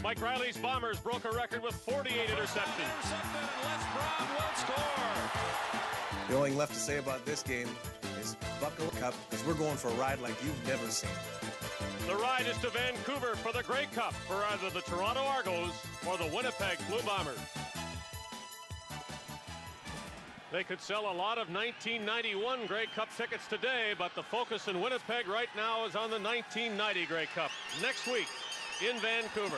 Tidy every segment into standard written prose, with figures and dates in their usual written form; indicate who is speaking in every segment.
Speaker 1: Mike Riley's Bombers broke a record with 48 interceptions.
Speaker 2: Intercepted, and Les Brown will score.
Speaker 3: The only thing left to say about this game is buckle up, because we're going for a ride like you've never seen.
Speaker 1: The ride is to Vancouver for the Grey Cup for either the Toronto Argos or the Winnipeg Blue Bombers. They could sell a lot of 1991 Grey Cup tickets today, but the focus in Winnipeg right now is on the 1990 Grey Cup next week in Vancouver.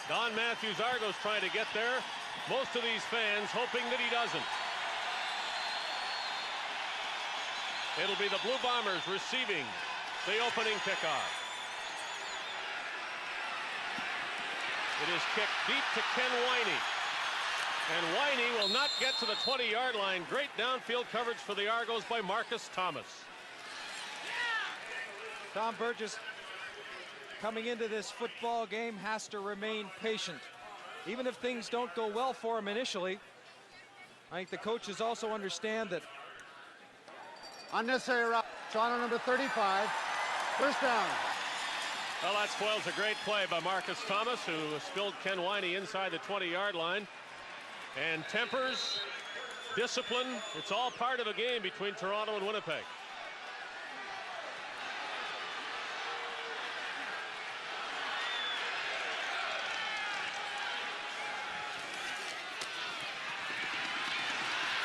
Speaker 1: Don Matthews' Argos trying to get there. Most of these fans hoping that he doesn't. It'll be the Blue Bombers receiving the opening kickoff. It is kicked deep to Ken Winey. And Winey will not get to the 20-yard line. Great downfield coverage for the Argos by Marcus Thomas.
Speaker 4: Tom Burgess, coming into this football game, has to remain patient. Even if things don't go well for him initially, I think the coaches also understand that.
Speaker 5: Unnecessary route. Toronto number 35. First down.
Speaker 1: Well, that spoils a great play by Marcus Thomas, who spilled Ken Winey inside the 20-yard line. And tempers, discipline, it's all part of a game between Toronto and Winnipeg.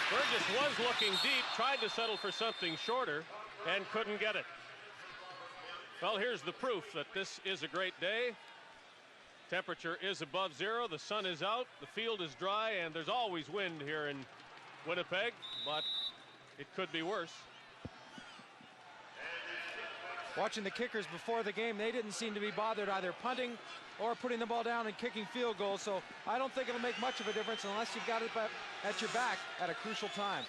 Speaker 1: Burgess was looking deep, tried to settle for something shorter, and couldn't get it. Well, here's the proof that this is a great day. Temperature is above zero, the sun is out, the field is dry, and there's always wind here in Winnipeg, but it could be worse.
Speaker 4: Watching the kickers before the game, they didn't seem to be bothered either punting or putting the ball down and kicking field goals, so I don't think it'll make much of a difference unless you've got it at your back at a crucial time.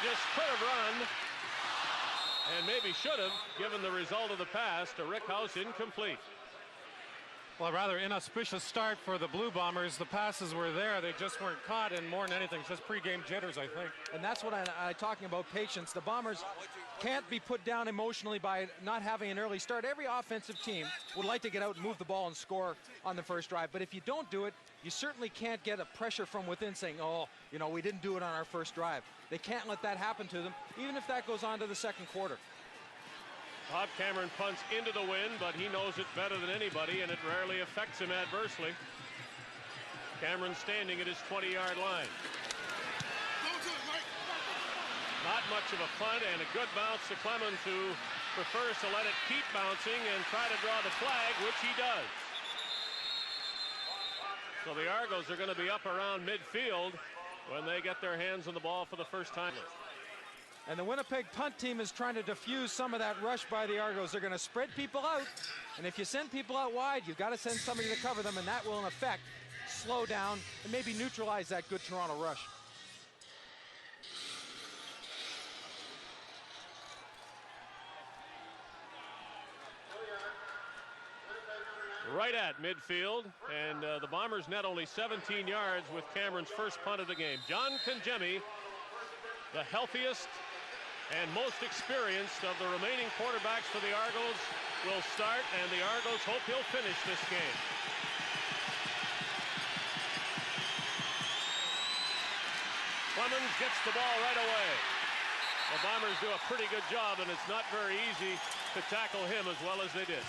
Speaker 1: Just could have run, and maybe should have, given the result of the pass to Rick House, incomplete.
Speaker 6: Well, a rather inauspicious start for the Blue Bombers. The passes were there, they just weren't caught, and more than anything, it's just pre-game jitters, I think.
Speaker 4: And that's what I'm talking about, patience. The Bombers can't be put down emotionally by not having an early start. Every offensive team would like to get out and move the ball and score on the first drive, but if you don't do it, you certainly can't get a pressure from within saying, oh, you know, we didn't do it on our first drive. They can't let that happen to them, even if that goes on to the second quarter.
Speaker 1: Bob Cameron punts into the wind, but he knows it better than anybody, and it rarely affects him adversely. Cameron standing at his 20-yard line. Not much of a punt, and a good bounce to Clemens, who prefers to let it keep bouncing and try to draw the flag, which he does. So the Argos are going to be up around midfield when they get their hands on the ball for the first time.
Speaker 4: And the Winnipeg punt team is trying to diffuse some of that rush by the Argos. They're going to spread people out, and if you send people out wide, you've got to send somebody to cover them, and that will in effect slow down and maybe neutralize that good Toronto rush.
Speaker 1: Right at midfield, and the Bombers net only 17 yards with Cameron's first punt of the game. John Kangemi, the healthiest and most experienced of the remaining quarterbacks for the Argos, will start, and the Argos hope he'll finish this game. Clemens gets the ball right away. The Bombers do a pretty good job, and it's not very easy to tackle him as well as they did.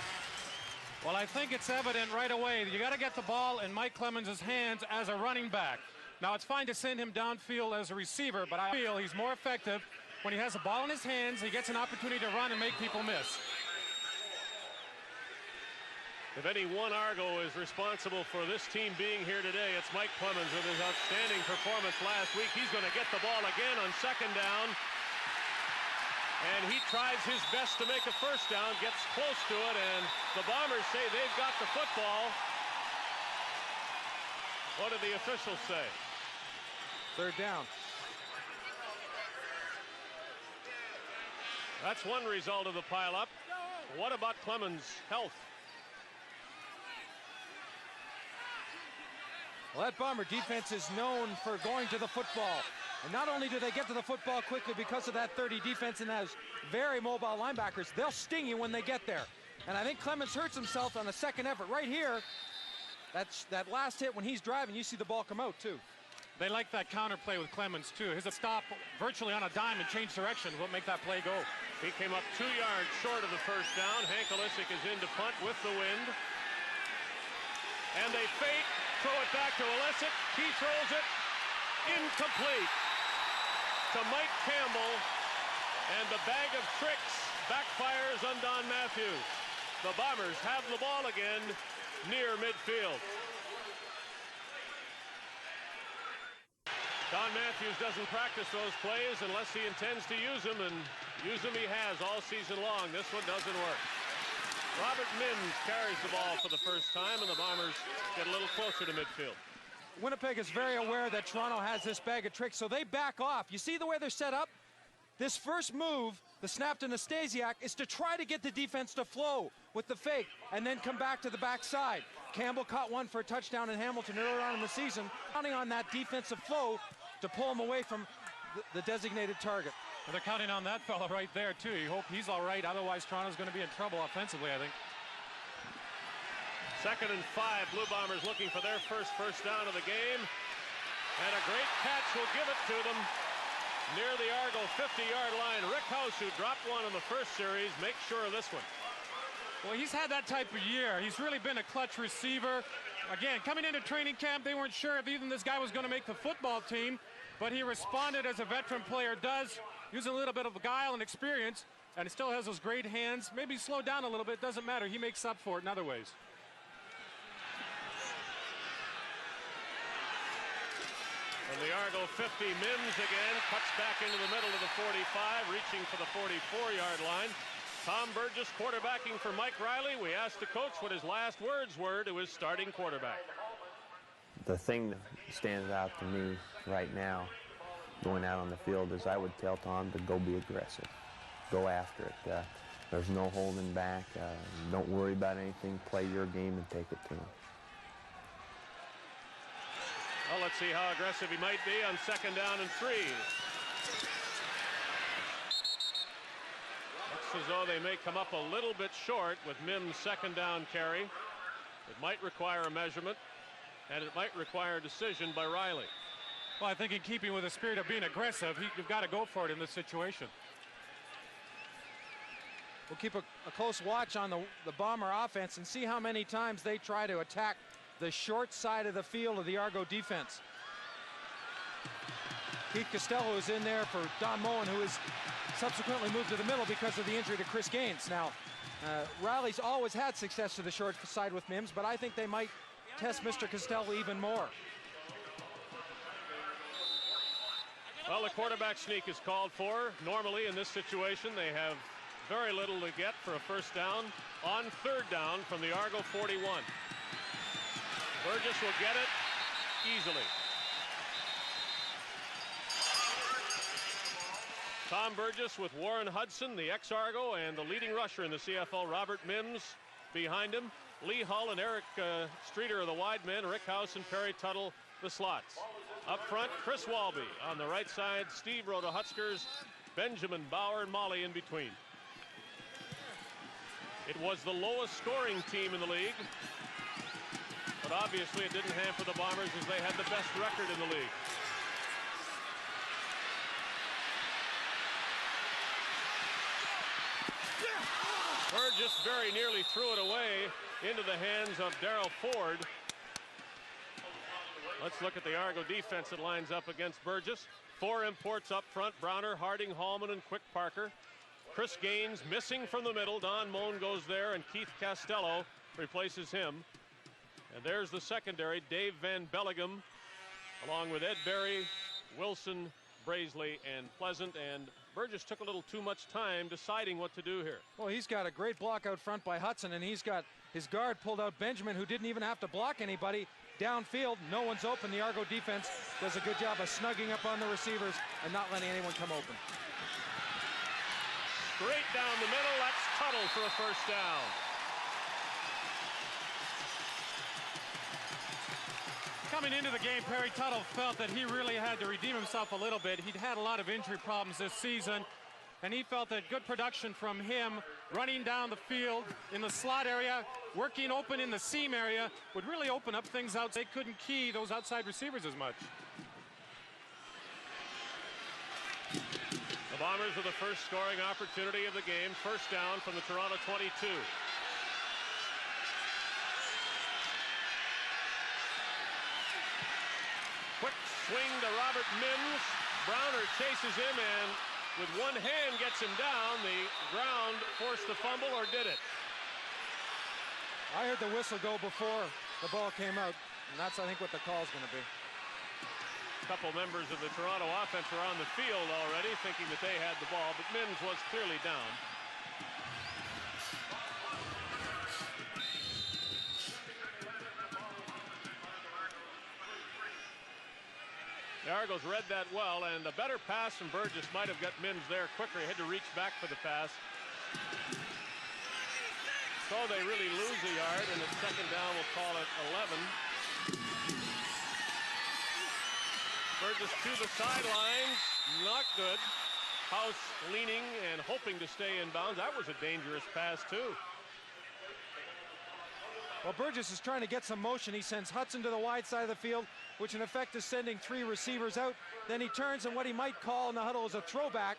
Speaker 6: Well, I think it's evident right away that you got to get the ball in Mike Clemens' hands as a running back. Now, it's fine to send him downfield as a receiver, but I feel he's more effective when he has the ball in his hands. He gets an opportunity to run and make people miss.
Speaker 1: If any one Argo is responsible for this team being here today, it's Mike Clemens with his outstanding performance last week. He's going to get the ball again on second down. And he tries his best to make a first down, gets close to it, and the Bombers say they've got the football. What do the officials say?
Speaker 4: Third down.
Speaker 1: That's one result of the pileup. What about Clemens' health?
Speaker 4: Well, that Bomber defense is known for going to the football. And not only do they get to the football quickly because of that 30 defense and those very mobile linebackers, they'll sting you when they get there. And I think Clemens hurts himself on the second effort. Right here, that last hit when he's driving, you see the ball come out too.
Speaker 6: They like that counter play with Clemens too. His stop virtually on a dime and change direction will make that play go.
Speaker 1: He came up 2 yards short of the first down. Hank Olisic is in to punt with the wind. And they fake, throw it back to Olisic. He throws it incomplete to Mike Campbell. And the bag of tricks backfires on Don Matthews. The Bombers have the ball again near midfield. Don Matthews doesn't practice those plays unless he intends to use them, and use them he has all season long. This one doesn't work. Robert Mims carries the ball for the first time, and the Bombers get a little closer to midfield.
Speaker 4: Winnipeg is very aware that Toronto has this bag of tricks, so they back off. You see the way they're set up? This first move, the snap to Nastasiak, is to try to get the defense to flow with the fake and then come back to the backside. Campbell caught one for a touchdown in Hamilton earlier on in the season, counting on that defensive flow to pull him away from the designated target.
Speaker 6: And they're counting on that fellow right there too. You hope he's all right, otherwise Toronto's going to be in trouble offensively, I think.
Speaker 1: 2nd and 5, Blue Bombers looking for their first down of the game. And a great catch will give it to them near the Argo 50-yard line. Rick House, who dropped one in the first series, makes sure of this one.
Speaker 6: Well, he's had that type of year. He's really been a clutch receiver. Again, coming into training camp, they weren't sure if even this guy was going to make the football team, but he responded as a veteran player does, using a little bit of guile and experience, and still has those great hands. Maybe slow down a little bit, doesn't matter. He makes up for it in other ways.
Speaker 1: From the Argo 50, Mims again cuts back into the middle of the 45, reaching for the 44-yard line. Tom Burgess quarterbacking for Mike Riley. We asked the coach what his last words were to his starting quarterback.
Speaker 7: The thing that stands out to me right now going out on the field is I would tell Tom to go be aggressive. Go after it. There's no holding back. Don't worry about anything. Play your game and take it to him.
Speaker 1: Well, let's see how aggressive he might be on 2nd down and 3. Looks as though they may come up a little bit short with Mims' 2nd down carry. It might require a measurement, and it might require a decision by Riley.
Speaker 6: Well, I think in keeping with the spirit of being aggressive, you've got to go for it in this situation.
Speaker 4: We'll keep a close watch on the Bomber offense and see how many times they try to attack the short side of the field of the Argo defense. Keith Costello is in there for Don Moen, who is subsequently moved to the middle because of the injury to Chris Gaines. Now, Riley's always had success to the short side with Mims, but I think they might test Mr. Costello even more.
Speaker 1: Well, the quarterback sneak is called for. Normally in this situation, they have very little to get for a first down. On 3rd down from the Argo 41. Burgess will get it easily. Tom Burgess with Warren Hudson, the ex-Argo, and the leading rusher in the CFL, Robert Mims, behind him. Lee Hull and Eric Streeter are the wide men. Rick House and Perry Tuttle, the slots. Up front, Chris Walby. On the right side, Steve Roto-Huskers, Benjamin Bauer, and Molly in between. It was the lowest scoring team in the league, but obviously it didn't hamper the Bombers as they had the best record in the league. Burgess very nearly threw it away into the hands of Darryl Ford. Let's look at the Argo defense that lines up against Burgess. 4 imports up front: Browner, Harding, Hallman, and Quick Parker. Chris Gaines missing from the middle. Don Moen goes there, and Keith Costello replaces him. And there's the secondary: Dave Van Belleghem, along with Ed Berry, Wilson, Brazeley, and Pleasant. And Burgess took a little too much time deciding what to do here.
Speaker 4: Well, he's got a great block out front by Hudson, and he's got his guard pulled out, Benjamin, who didn't even have to block anybody. Downfield, no one's open. The Argo defense does a good job of snugging up on the receivers and not letting anyone come open.
Speaker 1: Straight down the middle, that's Tuttle for a first down.
Speaker 6: Coming into the game, Perry Tuttle felt that he really had to redeem himself a little bit. He'd had a lot of injury problems this season, and he felt that good production from him running down the field in the slot area, working open in the seam area, would really open up things out. They couldn't key those outside receivers as much.
Speaker 1: The Bombers with the first scoring opportunity of the game. First down from the Toronto 22. Quick swing to Robert Mims. Browner chases him and with one hand gets him down. The ground forced the fumble, or did it?
Speaker 4: I heard the whistle go before the ball came out, and that's, I think, what the call's going to be.
Speaker 1: A couple members of the Toronto offense were on the field already thinking that they had the ball, but Mims was clearly down. The Argos read that well, and a better pass from Burgess might have got Mims there quicker. He had to reach back for the pass. So they really lose a yard, and it's second down. We'll call it 11. Burgess to the sidelines, not good. House leaning and hoping to stay in bounds. That was a dangerous pass too.
Speaker 4: Well, Burgess is trying to get some motion. He sends Hudson to the wide side of the field, which in effect is sending three receivers out. Then he turns, and what he might call in the huddle is a throwback.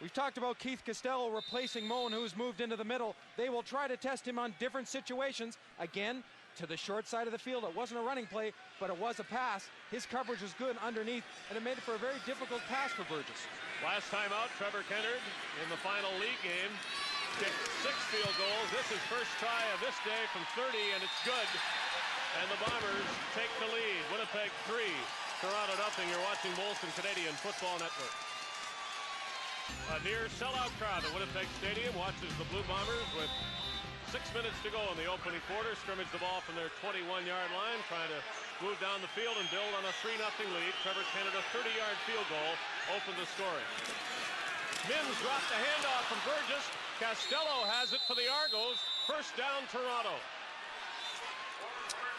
Speaker 4: We've talked about Keith Costello replacing Moen, who's moved into the middle. They will try to test him on different situations. Again, to the short side of the field. It wasn't a running play, but it was a pass. His coverage was good underneath, and it made it for a very difficult pass for Burgess.
Speaker 1: Last time out, Trevor Kennard in the final league game kicked 6 field goals. This is first try of this day from 30, and it's good. And the Bombers take the lead. Winnipeg 3, Toronto 0. You're watching Molson Canadian Football Network. A near sellout crowd at Winnipeg Stadium watches the Blue Bombers with 6 minutes to go in the opening quarter. Scrimmage the ball from their 21-yard line, trying to move down the field and build on a 3-0 lead. Trevor Kennard, a 30-yard field goal, opened the scoring. Mims dropped the handoff from Burgess. Costello has it for the Argos. First down, Toronto.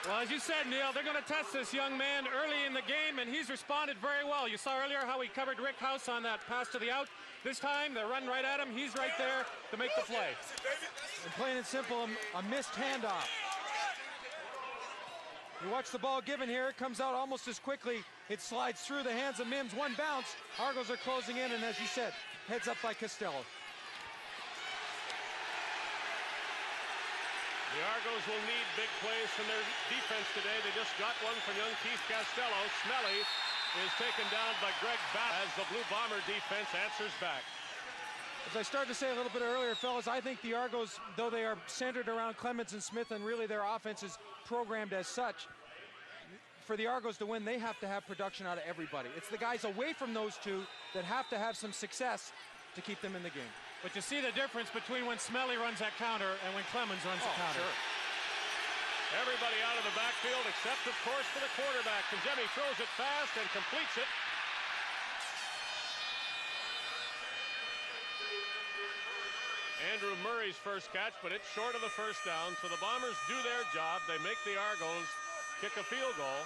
Speaker 6: Well, as you said, Neil, they're going to test this young man early in the game, and he's responded very well. You saw earlier how he covered Rick House on that pass to the out. This time, they run right at him. He's right there to make the play.
Speaker 4: And plain and simple, a missed handoff. You watch the ball given here. It comes out almost as quickly. It slides through the hands of Mims. One bounce. Argos are closing in, and as you said, heads up by Costello.
Speaker 1: The Argos will need big plays from their defense today. They just got one from young Keith Costello. Smelly is taken down by Greg Batt as the Blue Bomber defense answers back.
Speaker 4: As I started to say a little bit earlier, fellas, I think the Argos, though they are centered around Clemens and Smith, and really their offense is programmed as such, for the Argos to win, they have to have production out of everybody. It's the guys away from those two that have to have some success to keep them in the game.
Speaker 6: But you see the difference between when Smelly runs that counter and when Clemens runs the counter.
Speaker 1: Sure. Everybody out of the backfield except, of course, for the quarterback. Kajemi throws it fast and completes it. Andrew Murray's first catch, but it's short of the first down. So the Bombers do their job. They make the Argos kick a field goal.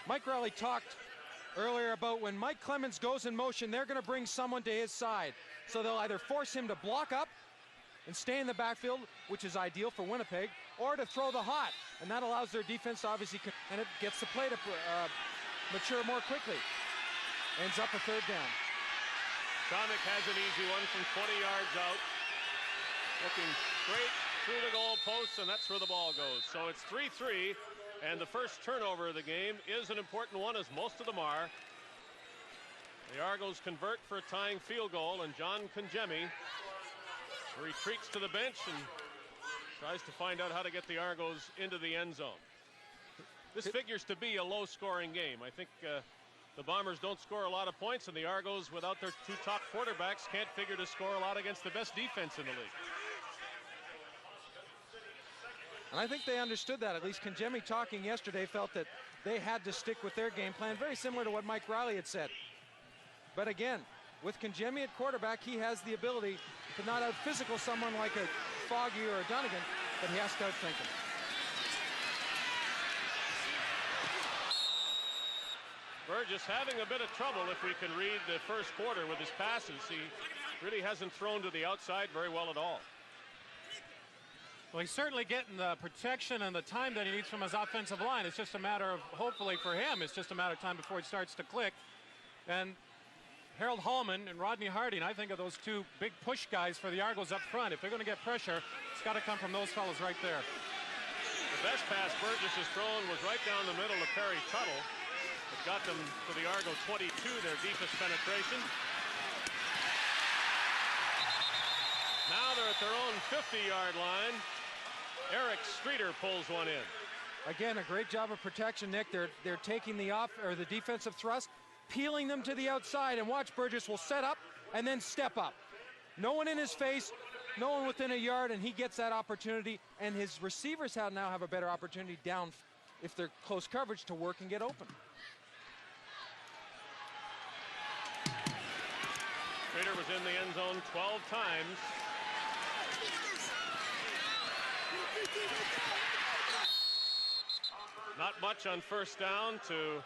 Speaker 4: Mike Rowley talked earlier about when Mike Clemens goes in motion, they're going to bring someone to his side. So they'll either force him to block up and stay in the backfield, which is ideal for Winnipeg, or to throw the hot. And that allows their defense to obviously, and it gets the play to mature more quickly. Ends up a third down.
Speaker 1: Tomic has an easy one from 20 yards out. Looking straight through the goal posts, and that's where the ball goes. So it's 3-3. And the first turnover of the game is an important one, as most of them are. The Argos convert for a tying field goal, and John Kajemi retreats to the bench and tries to find out how to get the Argos into the end zone. This figures to be a low-scoring game. I think the Bombers don't score a lot of points, and the Argos, without their two top quarterbacks, can't figure to score a lot against the best defense in the league.
Speaker 4: And I think they understood that. At least Kajemi, talking yesterday, felt that they had to stick with their game plan, very similar to what Mike Riley had said. But again, with Kajemi at quarterback, he has the ability to not out-physical someone like a Foggy or a Dunnigan, but he has to outthink him.
Speaker 1: Burgess having a bit of trouble, if we can read the first quarter, with his passes. He really hasn't thrown to the outside very well at all.
Speaker 6: Well, he's certainly getting the protection and the time that he needs from his offensive line. It's just a matter of, hopefully for him, it's just a matter of time before it starts to click. And Harold Hallman and Rodney Harding, I think of those two big push guys for the Argos up front. If they're going to get pressure, it's got to come from those fellas right there.
Speaker 1: The best pass Burgess has thrown was right down the middle of Perry Tuttle. It got them to the Argo 22, their deepest penetration. Now they're at their own 50-yard line. Eric Streeter pulls one in.
Speaker 4: Again, a great job of protection, Nick. They're taking the defensive thrust, peeling them to the outside, and watch, Burgess will set up and then step up. No one in his face, no one within a yard, and he gets that opportunity, and his receivers now have a better opportunity down if they're close coverage to work and get open.
Speaker 1: Streeter was in the end zone 12 times. Not much on first down to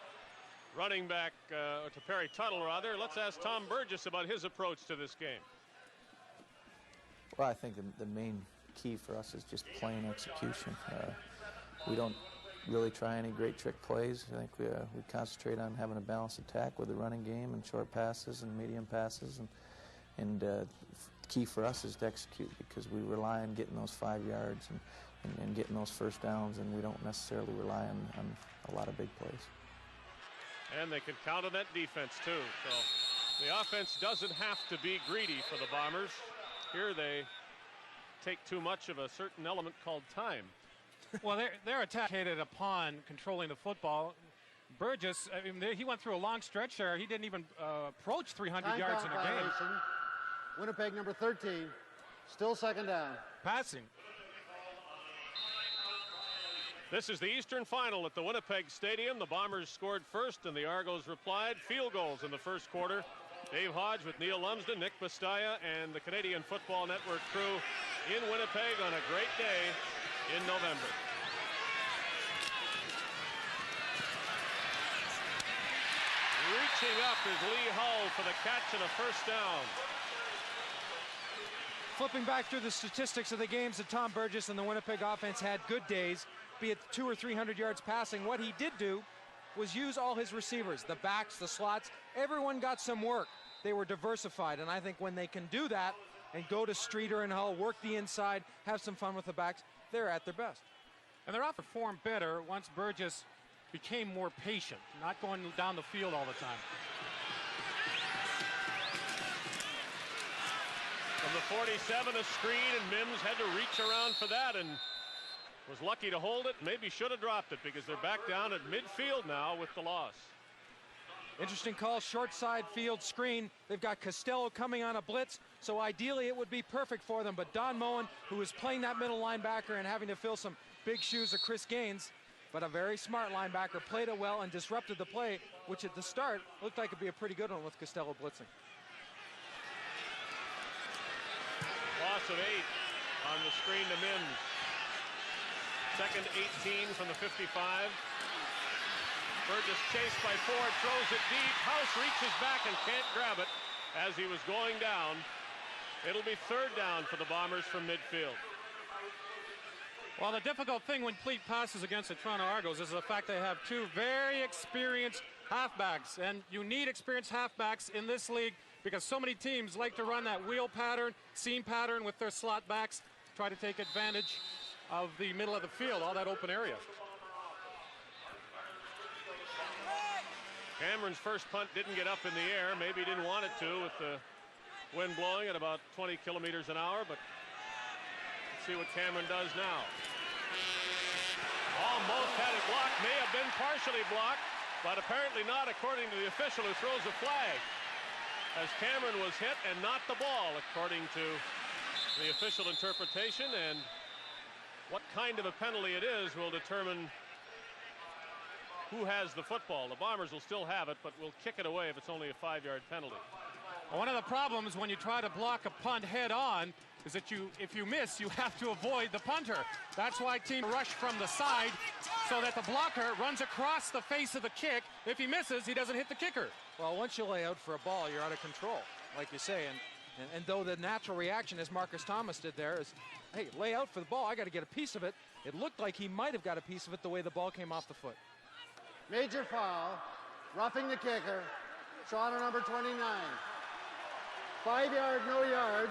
Speaker 1: running back, to Perry Tuttle, rather. Let's ask Tom Burgess about his approach to this game.
Speaker 8: Well, I think the main key for us is just plain execution. We don't really try any great trick plays. I think we concentrate on having a balanced attack with the running game and short passes and medium passes. And key for us is to execute, because we rely on getting those 5 yards and getting those first downs, and we don't necessarily rely on a lot of big plays.
Speaker 1: And they can count on that defense too. So the offense doesn't have to be greedy for the Bombers. Here they take too much of a certain element called time.
Speaker 6: Well, they're attacked upon controlling the football. Burgess, I mean, he went through a long stretch there. He didn't even approach 300 yards in a game.
Speaker 5: Winnipeg number 13, still second down.
Speaker 6: Passing.
Speaker 1: This is the Eastern Final at the Winnipeg Stadium. The Bombers scored first and the Argos replied. Field goals in the first quarter. Dave Hodge with Neil Lumsden, Nick Bastaya, and the Canadian Football Network crew in Winnipeg on a great day in November. Reaching up is Lee Hull for the catch and a first down.
Speaker 4: Flipping back through the statistics of the games that Tom Burgess and the Winnipeg offense had good days, be it 200 or 300 yards passing. What he did do was use all his receivers, the backs, the slots. Everyone got some work. They were diversified, and I think when they can do that and go to Streeter and Hull, work the inside, have some fun with the backs, they're at their best.
Speaker 6: And their offense performed better once Burgess became more patient, not going down the field all the time.
Speaker 1: From the 47, a screen, and Mims had to reach around for that and was lucky to hold it. Maybe should have dropped it, because they're back down at midfield now with the loss.
Speaker 4: Interesting call, short side field screen. They've got Costello coming on a blitz, so ideally it would be perfect for them. But Don Moen, who was playing that middle linebacker and having to fill some big shoes of Chris Gaines, but a very smart linebacker, played it well and disrupted the play, which at the start looked like it'd be a pretty good one with Costello blitzing.
Speaker 1: Loss of 8 on the screen to Mims. Second 18 from the 55. Burgess chased by Ford, throws it deep. House reaches back and can't grab it as he was going down. It'll be third down for the Bombers from midfield.
Speaker 6: Well, the difficult thing when complete passes against the Toronto Argos is the fact they have two very experienced halfbacks, and you need experienced halfbacks in this league because so many teams like to run that wheel pattern, seam pattern with their slot backs, try to take advantage of the middle of the field, all that open area.
Speaker 1: Cameron's first punt didn't get up in the air. Maybe he didn't want it to with the wind blowing at about 20 kilometers an hour, but let's see what Cameron does now. Almost had it blocked, may have been partially blocked, but apparently not according to the official who throws a flag, as Cameron was hit and not the ball according to the official interpretation, and what kind of a penalty it is will determine who has the football. The Bombers will still have it, but will kick it away if it's only a 5-yard penalty.
Speaker 6: Well, one of the problems when you try to block a punt head on is that if you miss, you have to avoid the punter. That's why team rush from the side so that the blocker runs across the face of the kick. If he misses, he doesn't hit the kicker.
Speaker 4: Well, once you lay out for a ball, you're out of control, like you say. And though the natural reaction, as Marcus Thomas did there, is, hey, lay out for the ball, I got to get a piece of it. It looked like he might have got a piece of it the way the ball came off the foot.
Speaker 5: Major foul, roughing the kicker, shot on number 29. 5 yard, no yards,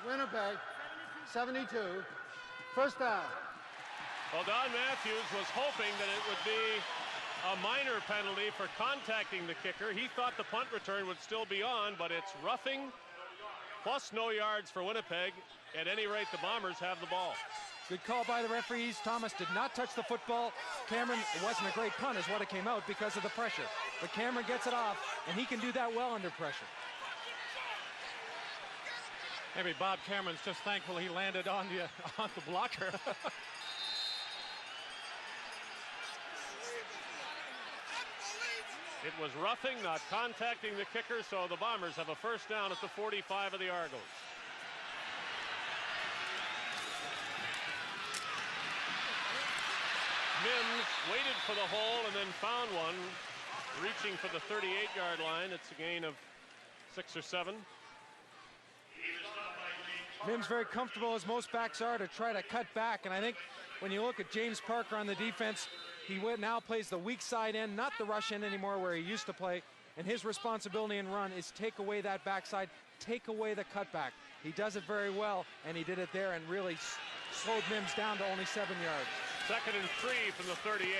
Speaker 5: Winnipeg, 72. First down.
Speaker 1: Well, Don Matthews was hoping that it would be a minor penalty for contacting the kicker. He thought the punt return would still be on, but it's roughing plus no yards for Winnipeg. At any rate, the Bombers have the ball.
Speaker 4: Good call by the referees. Thomas did not touch the football. Cameron, it wasn't a great punt is what it came out because of the pressure. But Cameron gets it off, and he can do that well under pressure.
Speaker 6: Maybe Bob Cameron's just thankful he landed on the blocker.
Speaker 1: It was roughing, not contacting the kicker, so the Bombers have a first down at the 45 of the Argos. Mims waited for the hole and then found one, reaching for the 38-yard line. It's a gain of 6 or 7.
Speaker 4: Mims very comfortable, as most backs are, to try to cut back. And I think when you look at James Parker on the defense, he now plays the weak side end, not the rush end anymore where he used to play. And his responsibility in run is take away that backside, take away the cutback. He does it very well, and he did it there and really slowed Mims down to only 7 yards.
Speaker 1: 2nd and 3 from the 38.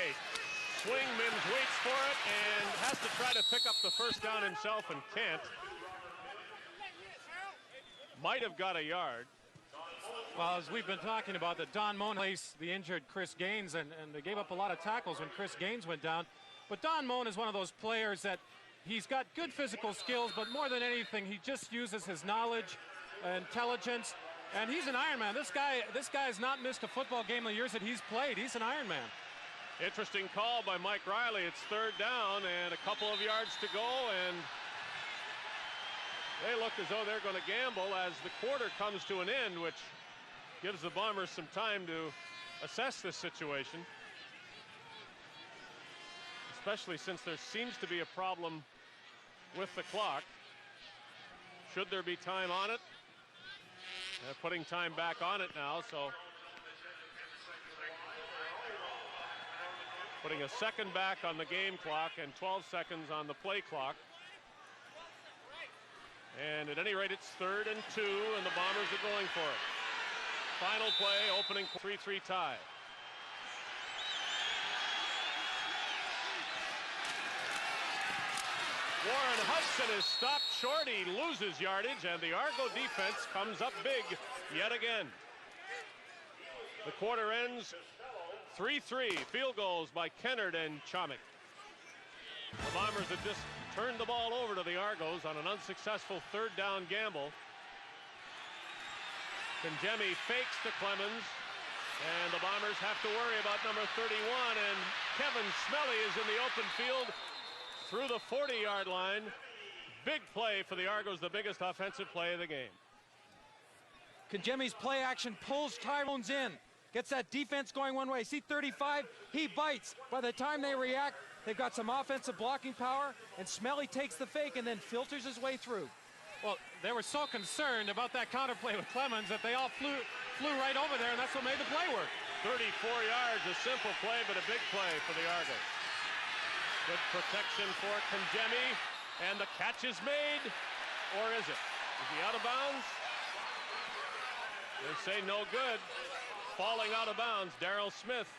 Speaker 1: Swing, Mims waits for it and has to try to pick up the first down himself and can't. Might have got a yard.
Speaker 6: Well, as we've been talking about, that Don Moen placed the injured Chris Gaines, and they gave up a lot of tackles when Chris Gaines went down. But Don Moen is one of those players that he's got good physical skills, but more than anything, he just uses his knowledge, intelligence, and he's an Ironman. This guy has not missed a football game in the years that he's played. He's an Ironman.
Speaker 1: Interesting call by Mike Riley. It's 3rd down and a couple of yards to go, and they look as though they're going to gamble as the quarter comes to an end, which gives the Bombers some time to assess this situation, especially since there seems to be a problem with the clock. Should there be time on it? They're putting time back on it now, so putting a second back on the game clock and 12 seconds on the play clock. And at any rate, it's 3rd and 2, and the Bombers are going for it. Final play, opening 3-3 tie. Warren Hudson is stopped short. He loses yardage, and the Argo defense comes up big yet again. The quarter ends 3-3. Field goals by Kennard and Chomik. The Bombers have just turned the ball over to the Argos on an unsuccessful 3rd down gamble. Conjemi fakes to Clemens, and the Bombers have to worry about number 31, and Kevin Smelly is in the open field through the 40-yard line. Big play for the Argos, the biggest offensive play of the game.
Speaker 4: Conjemi's play action pulls Tyrone's in, gets that defense going one way. See 35, he bites. By the time they react, they've got some offensive blocking power, and Smelly takes the fake and then filters his way through.
Speaker 6: Well, they were so concerned about that counterplay with Clemens that they all flew right over there, and that's what made the play work.
Speaker 1: 34 yards, a simple play, but a big play for the Argos. Good protection for Conjemi, and the catch is made, or is it? Is he out of bounds? They say no good. Falling out of bounds, Darrell Smith.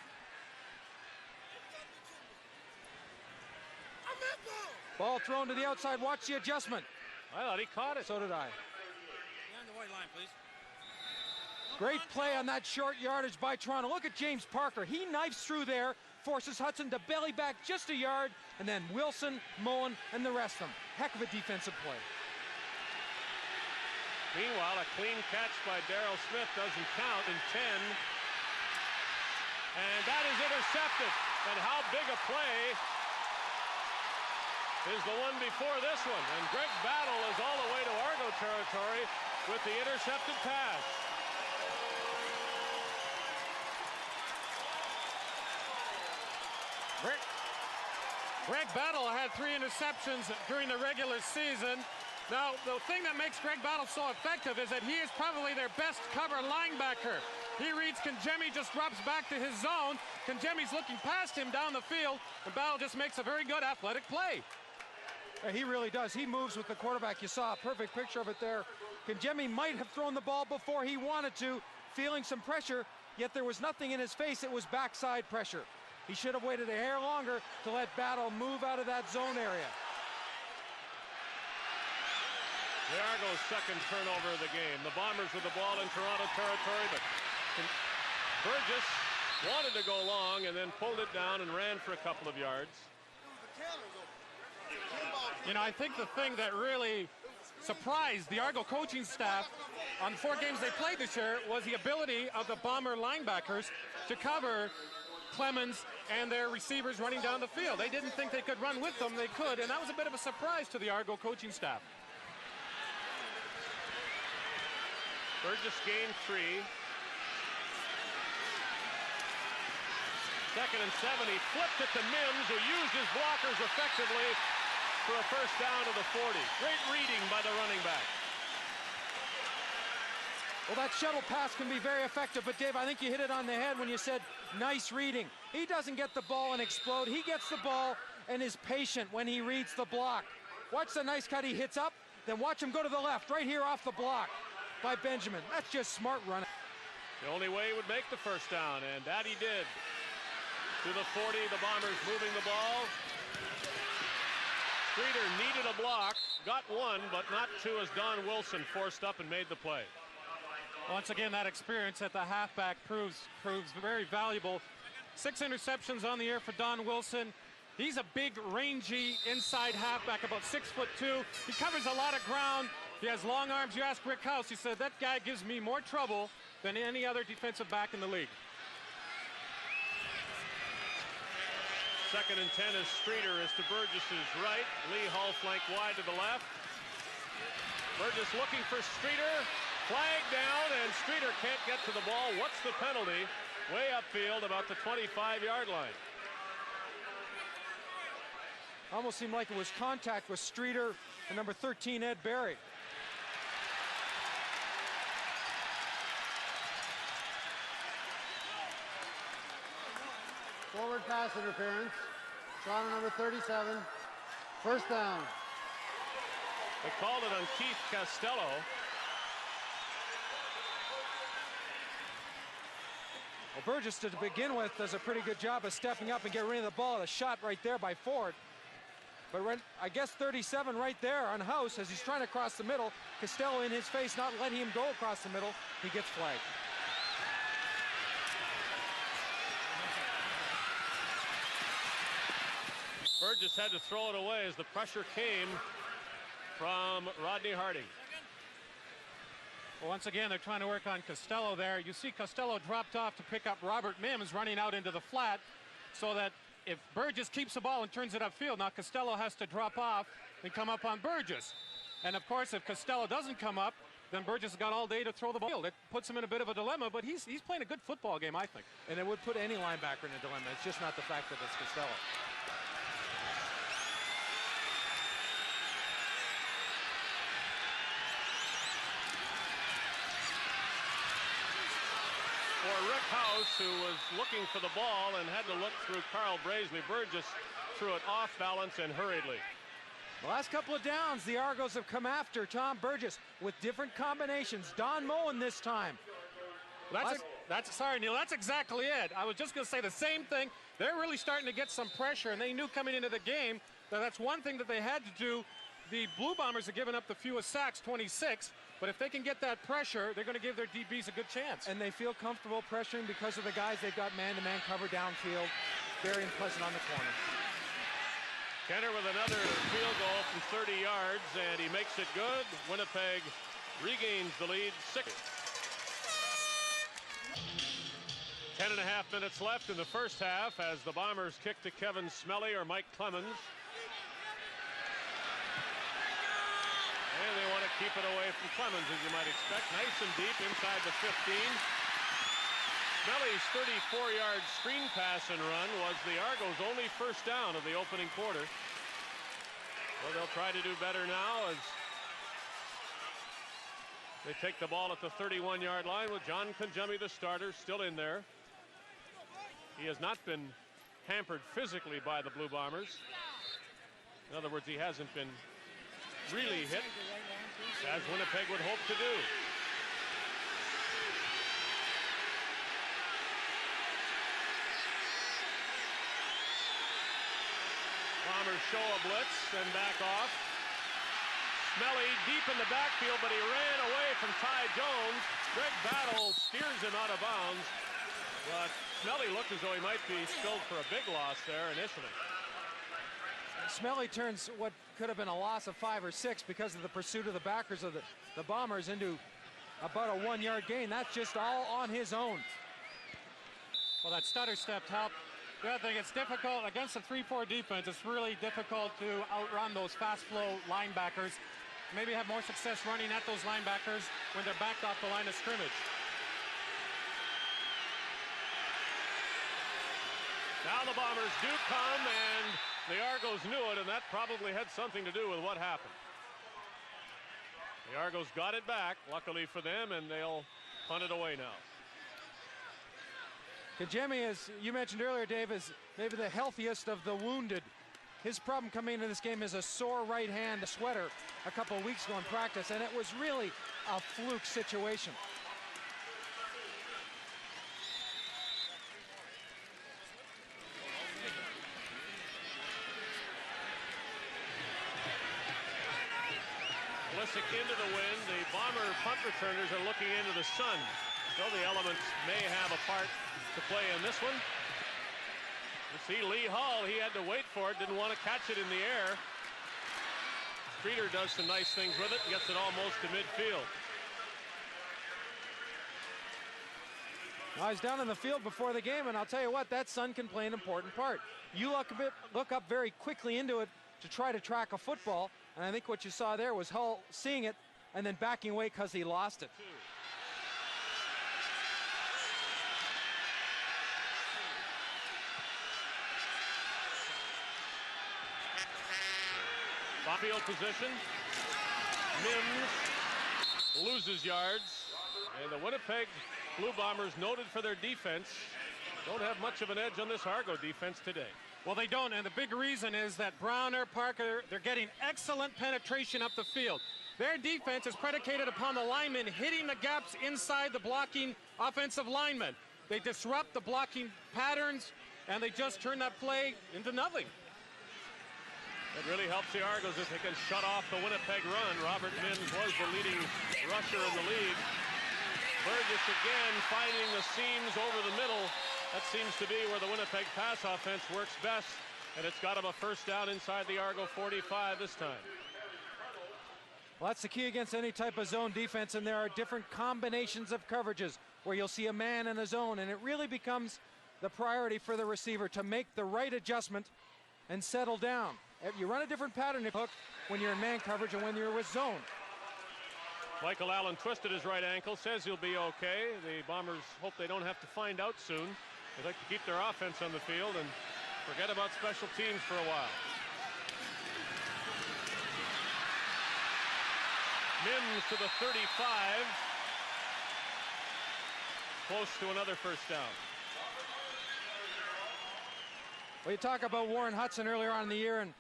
Speaker 4: Ball thrown to the outside. Watch the adjustment.
Speaker 1: I thought he caught it.
Speaker 4: So did I.
Speaker 2: On the white line, please.
Speaker 4: Great play on that short yardage by Toronto. Look at James Parker. He knifes through there, forces Hudson to belly back just a yard, and then Wilson, Moen, and the rest of them. Heck of a defensive play.
Speaker 1: Meanwhile, a clean catch by Darrell Smith doesn't count in 10. And that is intercepted. And how big a play is the one before this one. And Greg Battle is all the way to Argo territory with the intercepted pass.
Speaker 6: Greg Battle had 3 interceptions during the regular season. Now, the thing that makes Greg Battle so effective is that he is probably their best cover linebacker. He reads Kangemi, just drops back to his zone. Kangemi's looking past him down the field, and Battle just makes a very good athletic play.
Speaker 4: He really does. He moves with the quarterback. You saw a perfect picture of it there. Kangemi might have thrown the ball before he wanted to, feeling some pressure, yet there was nothing in his face. It was backside pressure. He should have waited a hair longer to let Battle move out of that zone area.
Speaker 1: The Argos' second turnover of the game. The Bombers with the ball in Toronto territory, but Burgess wanted to go long and then pulled it down and ran for a couple of yards.
Speaker 6: You know, I think the thing that really surprised the Argo coaching staff on the 4 games they played this year was the ability of the Bomber linebackers to cover Clemens and their receivers running down the field. They didn't think they could run with them. They could, and that was a bit of a surprise to the Argo coaching staff.
Speaker 1: Burgess gained 3. Second and 7. He flipped it to Mims, who used his blockers effectively for a first down to the 40. Great reading by the running back.
Speaker 4: Well, that shuttle pass can be very effective, but Dave, I think you hit it on the head when you said nice reading. He doesn't get the ball and explode. He gets the ball and is patient when he reads the block. Watch the nice cut he hits up, then watch him go to the left, right here off the block by Benjamin. That's just smart running.
Speaker 1: The only way he would make the first down, and that he did. To the 40, the Bombers moving the ball. Streeter needed a block, got 1, but not 2 as Don Wilson forced up and made the play.
Speaker 6: Once again, that experience at the halfback proves very valuable. 6 interceptions on the year for Don Wilson. He's a big, rangy inside halfback, about 6'2". He covers a lot of ground. He has long arms. You ask Rick House, he said, that guy gives me more trouble than any other defensive back in the league.
Speaker 1: Second and 10 as Streeter is to Burgess's right. Lee Hull flank wide to the left. Burgess looking for Streeter. Flag down, and Streeter can't get to the ball. What's the penalty? Way upfield, about the 25-yard line.
Speaker 4: Almost seemed like it was contact with Streeter and number 13, Ed Barry.
Speaker 5: Forward pass interference. Shot on number 37. First down.
Speaker 1: They called it on Keith Costello.
Speaker 4: Well, Burgess, to begin with, does a pretty good job of stepping up and getting rid of the ball. A shot right there by Ford. But I guess 37 right there on House as he's trying to cross the middle. Costello in his face, not letting him go across the middle. He gets flagged.
Speaker 1: Burgess had to throw it away as the pressure came from Rodney Harding.
Speaker 6: Well, once again, they're trying to work on Costello there. You see Costello dropped off to pick up Robert Mims running out into the flat, so that if Burgess keeps the ball and turns it upfield, now Costello has to drop off and come up on Burgess. And of course, if Costello doesn't come up, then Burgess has got all day to throw the ball. It puts him in a bit of a dilemma, but he's playing a good football game, I think.
Speaker 4: And it would put any linebacker in a dilemma. It's just not the fact that it's Costello.
Speaker 1: For Rick House, who was looking for the ball and had to look through Carl Brazeley, Burgess threw it off balance and hurriedly.
Speaker 4: The last couple of downs, the Argos have come after Tom Burgess with different combinations. Don Moen this time.
Speaker 6: Sorry, Neil, that's exactly it. I was just going to say the same thing. They're really starting to get some pressure, and they knew coming into the game that that's one thing that they had to do. The Blue Bombers have given up the fewest sacks, 26, but if they can get that pressure, they're going to give their DBs a good chance.
Speaker 4: And they feel comfortable pressuring because of the guys they've got man-to-man cover downfield. Very unpleasant on the corner.
Speaker 1: Kenner with another field goal from 30 yards, and he makes it good. Winnipeg regains the lead, 6. 10 and a half minutes left in the first half as the Bombers kick to Kevin Smelly or Mike Clemens. And they want to keep keep it away from Clemens, as you might expect. Nice and deep inside the 15. Smelly's 34-yard screen pass and run was the Argos' only first down of the opening quarter. Well, they'll try to do better now as they take the ball at the 31-yard line with John Conjummy, the starter, still in there. He has not been hampered physically by the Blue Bombers. In other words, he hasn't been really hit, as Winnipeg would hope to do. Bombers show a blitz and back off. Smelly deep in the backfield, but he ran away from Ty Jones. Greg Battle steers him out of bounds, but Smelly looked as though he might be spilled for a big loss there initially.
Speaker 4: Smelly turns what could have been a loss of 5 or 6 because of the pursuit of the backers of the Bombers into about a 1-yard gain. That's just all on his own.
Speaker 6: Well, that stutter step helped. The other thing, it's difficult against the 3-4 defense. It's really difficult to outrun those fast flow linebackers. Maybe have more success running at those linebackers when they're backed off the line of scrimmage.
Speaker 1: Now the Bombers do come, and the Argos knew it, and that probably had something to do with what happened. The Argos got it back, luckily for them, and they'll punt it away now.
Speaker 4: Conjummy, as you mentioned earlier, Dave, is maybe the healthiest of the wounded. His problem coming into this game is a sore right hand, a sweater, a couple of weeks ago in practice, and it was really a fluke situation.
Speaker 1: Lissick into the wind. The Bomber punt returners are looking into the sun. So the elements may have a part to play in this one. You see Lee Hull, he had to wait for it, didn't want to catch it in the air. Streeter does some nice things with it, gets it almost to midfield.
Speaker 4: Well, he's down in the field before the game, and I'll tell you what, that sun can play an important part. You look up very quickly into it to try to track a football, and I think what you saw there was Hull seeing it and then backing away because he lost it.
Speaker 1: Field position. Mims loses yards, and the Winnipeg Blue Bombers, noted for their defense, don't have much of an edge on this Argo defense today.
Speaker 6: Well, they don't, and the big reason is that Browner, Parker, they're getting excellent penetration up the field. Their defense is predicated upon the linemen hitting the gaps inside the blocking offensive linemen. They disrupt the blocking patterns, and they just turn that play into nothing.
Speaker 1: It really helps the Argos if they can shut off the Winnipeg run. Robert Mims was the leading rusher in the league. Burgess again finding the seams over the middle. That seems to be where the Winnipeg pass offense works best, and it's got him a first down inside the Argo 45 this time.
Speaker 4: Well, that's the key against any type of zone defense, and there are different combinations of coverages where you'll see a man in a zone, and it really becomes the priority for the receiver to make the right adjustment and settle down. You run a different pattern if hook when you're in man coverage and when you're with zone.
Speaker 1: Michael Allen twisted his right ankle, says he'll be okay. The Bombers hope they don't have to find out soon. They'd like to keep their offense on the field and forget about special teams for a while. Mims to the 35. Close to another first down.
Speaker 4: Well, you talk about Warren Hudson earlier on in the year and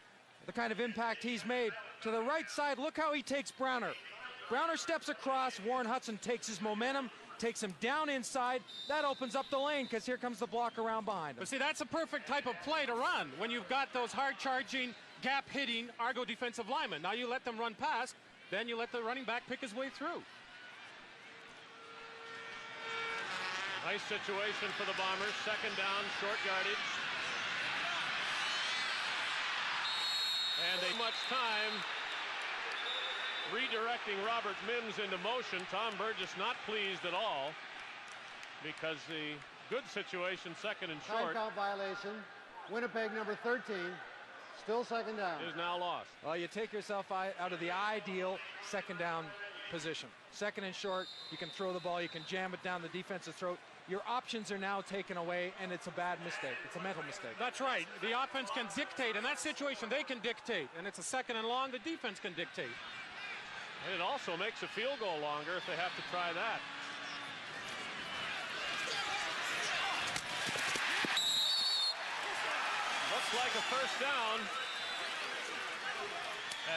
Speaker 4: the kind of impact he's made. To the right side, look how he takes Browner. Browner steps across, Warren Hudson takes his momentum, takes him down inside. That opens up the lane because here comes the block around behind him.
Speaker 6: But see, that's a perfect type of play to run when you've got those hard-charging, gap-hitting Argo defensive linemen. Now you let them run past, then you let the running back pick his way through.
Speaker 1: Nice situation for the Bombers. Second down, short yardage. And they much time redirecting Robert Mims into motion. Tom Burgess not pleased at all because the good situation, second and short,
Speaker 5: Timeout violation. Winnipeg number 13, still second down.
Speaker 1: is now lost.
Speaker 4: Well, you take yourself out of the ideal second down position. Second and short, you can throw the ball, you can jam it down the defense's throat. Your options are now taken away, and it's a bad mistake. It's a mental mistake.
Speaker 6: That's right. The offense can dictate. In that situation, they can dictate. And it's a second and long, the defense can dictate.
Speaker 1: And it also makes a field goal longer if they have to try that. Looks like a first down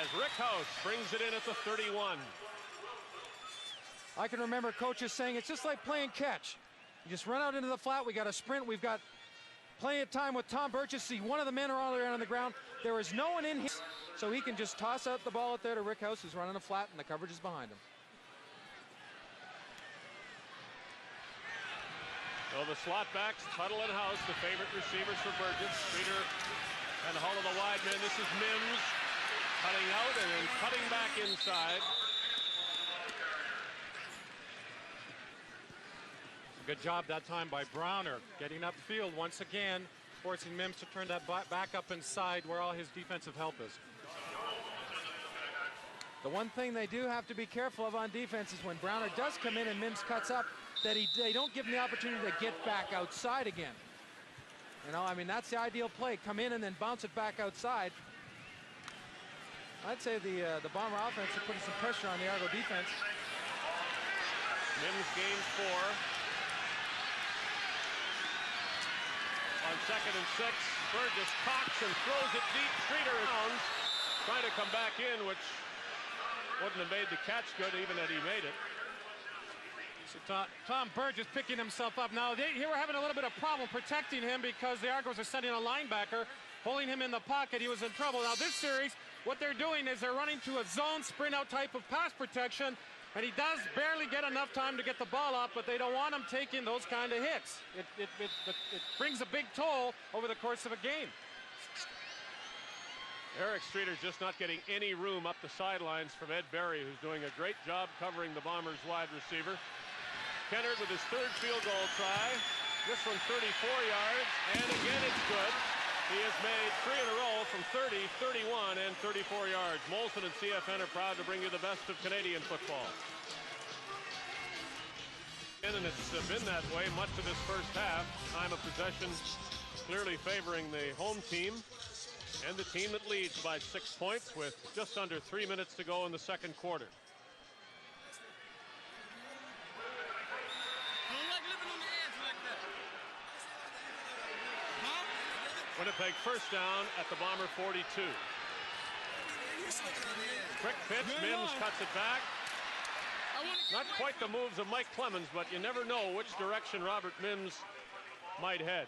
Speaker 1: as Rickhouse brings it in at the 31.
Speaker 4: I can remember coaches saying it's just like playing catch. You just run out into the flat. We got a sprint. We've got plenty of time with Tom Burgess. See, one of the men are all around on the ground. There is no one in here, so he can just toss out the ball out there to Rickhouse, who's running a flat, and the coverage is behind him.
Speaker 1: So the slot backs, Tuttle and House, the favorite receivers for Burgess. Streeter and Hull of the wide men. This is Mims cutting out and then cutting back inside.
Speaker 6: Good job that time by Browner, getting upfield once again, forcing Mims to turn that back up inside where all his defensive help is.
Speaker 4: The one thing they do have to be careful of on defense is when Browner does come in and Mims cuts up, that they don't give him the opportunity to get back outside again. You know, I mean, that's the ideal play. Come in and then bounce it back outside. I'd say the Bomber offense is putting some pressure on the Argo defense.
Speaker 1: Mims gains 4. On second and 6, Burgess cocks and throws it deep. Streeter rounds, trying to come back in, which wouldn't have made the catch good even had he made it.
Speaker 6: So Tom Burgess picking himself up. Now, here we're having a little bit of problem protecting him because the Argos are sending a linebacker, holding him in the pocket. He was in trouble. Now, this series, what they're doing is they're running to a zone sprint-out type of pass protection, and he does barely get enough time to get the ball up, but they don't want him taking those kind of hits. It brings a big toll over the course of a game.
Speaker 1: Eric Streeter's just not getting any room up the sidelines from Ed Berry, who's doing a great job covering the Bombers' wide receiver. Kennard with his 3rd field goal try. This one 34 yards, and again it's good. He has made 3 in a row from 30, 31, and 34 yards. Molson and CFN are proud to bring you the best of Canadian football. And it's been that way much of this first half. Time of possession clearly favoring the home team and the team that leads by 6 points with just under 3 minutes to go in the second quarter. Winnipeg first down at the Bomber 42. Quick pitch, Mims cuts it back. Not quite the moves of Mike Clemens, but you never know which direction Robert Mims might head.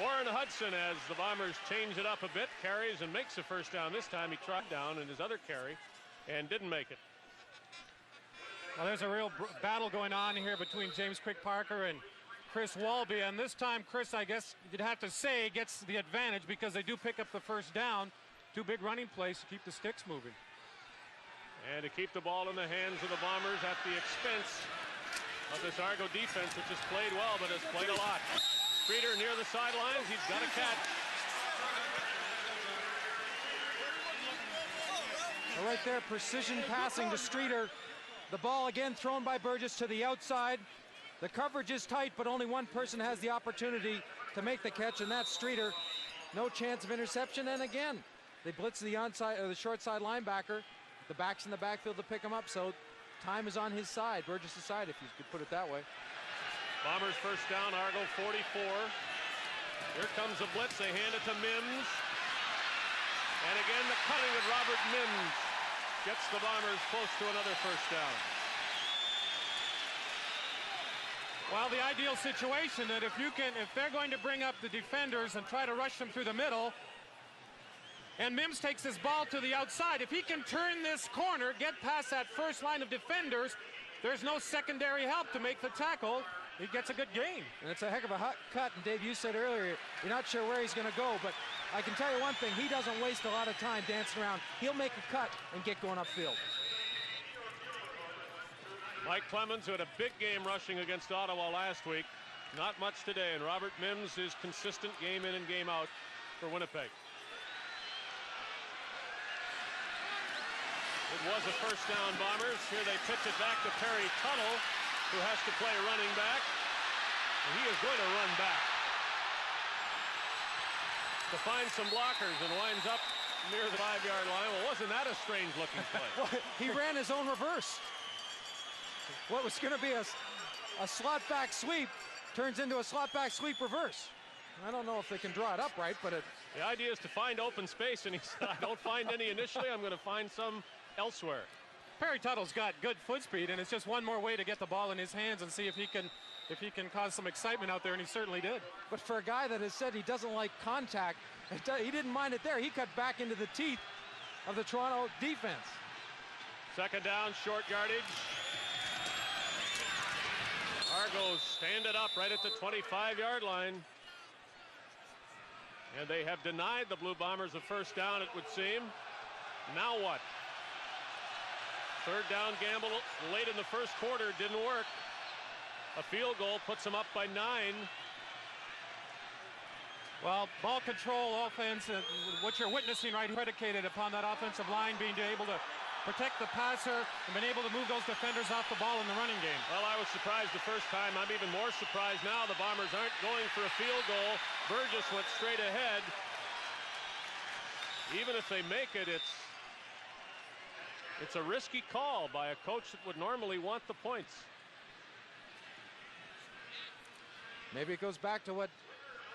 Speaker 1: Warren Hudson, as the Bombers change it up a bit, carries and makes the first down. This time he tried down in his other carry and didn't make it.
Speaker 6: Well, there's a real battle going on here between James Quick Parker and Chris Walby, and this time Chris, I guess you'd have to say, gets the advantage because they do pick up the first down. 2 big running plays to keep the sticks moving.
Speaker 1: And to keep the ball in the hands of the Bombers at the expense of this Argo defense, which has played well but has played a lot. Streeter near the sidelines, he's got a catch.
Speaker 4: Right there, precision passing to Streeter. The ball again thrown by Burgess to the outside. The coverage is tight, but only one person has the opportunity to make the catch, and that's Streeter. No chance of interception, and again, they blitz the onside or the short side linebacker. The back's in the backfield to pick him up, so time is on his side, Burgess' side, if you could put it that way.
Speaker 1: Bombers first down, Argo 44. Here comes a blitz, they hand it to Mims. And again, the cutting of Robert Mims gets the Bombers close to another first down.
Speaker 6: Well, the ideal situation that if they're going to bring up the defenders and try to rush them through the middle, and Mims takes this ball to the outside, if he can turn this corner, get past that first line of defenders, there's no secondary help to make the tackle. He gets a good gain.
Speaker 4: And it's a heck of a hot cut, and Dave, you said earlier, you're not sure where he's going to go, but I can tell you one thing, he doesn't waste a lot of time dancing around. He'll make a cut and get going upfield.
Speaker 1: Mike Clemens, who had a big game rushing against Ottawa last week, not much today, and Robert Mims is consistent game in and game out for Winnipeg. It was a first down, Bombers. Here they pitch it back to Perry Tuttle, who has to play running back, and he is going to run back to find some blockers and winds up near the 5-yard line. Well, wasn't that a strange looking play?
Speaker 4: Well, he ran his own reverse. What was going to be a slot back sweep turns into a slot back sweep reverse. I don't know if they can draw it up right, but
Speaker 1: the idea is to find open space, and he said, I don't find any initially, I'm going to find some elsewhere.
Speaker 6: Perry Tuttle's got good foot speed, and it's just one more way to get the ball in his hands and see if he can cause some excitement out there, and he certainly did.
Speaker 4: But for a guy that has said he doesn't like contact, he didn't mind it there. He cut back into the teeth of the Toronto defense.
Speaker 1: Second down, short yardage. Argos stand it up right at the 25-yard line. And they have denied the Blue Bombers a first down, it would seem. Now what? Third down gamble late in the first quarter didn't work. A field goal puts them up by 9.
Speaker 6: Well, ball control offense, what you're witnessing right, predicated upon that offensive line being able to protect the passer and been able to move those defenders off the ball in the running game.
Speaker 1: Well, I was surprised the first time. I'm even more surprised now. The Bombers aren't going for a field goal. Burgess went straight ahead. Even if they make it, it's a risky call by a coach that would normally want the points.
Speaker 4: Maybe it goes back to what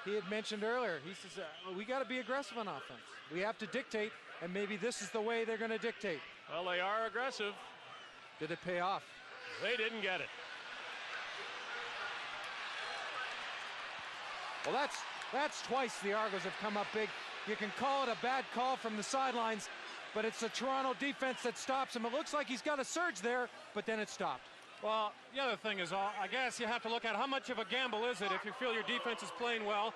Speaker 4: he had mentioned earlier. He says, we got to be aggressive on offense. We have to dictate, and maybe this is the way they're going to dictate.
Speaker 1: Well, they are aggressive.
Speaker 4: Did it pay off?
Speaker 1: They didn't get it.
Speaker 4: Well, that's twice the Argos have come up big. You can call it a bad call from the sidelines, but it's the Toronto defense that stops him. It looks like he's got a surge there, but then it stopped.
Speaker 6: Well, the other thing is, I guess you have to look at how much of a gamble is it if you feel your defense is playing well.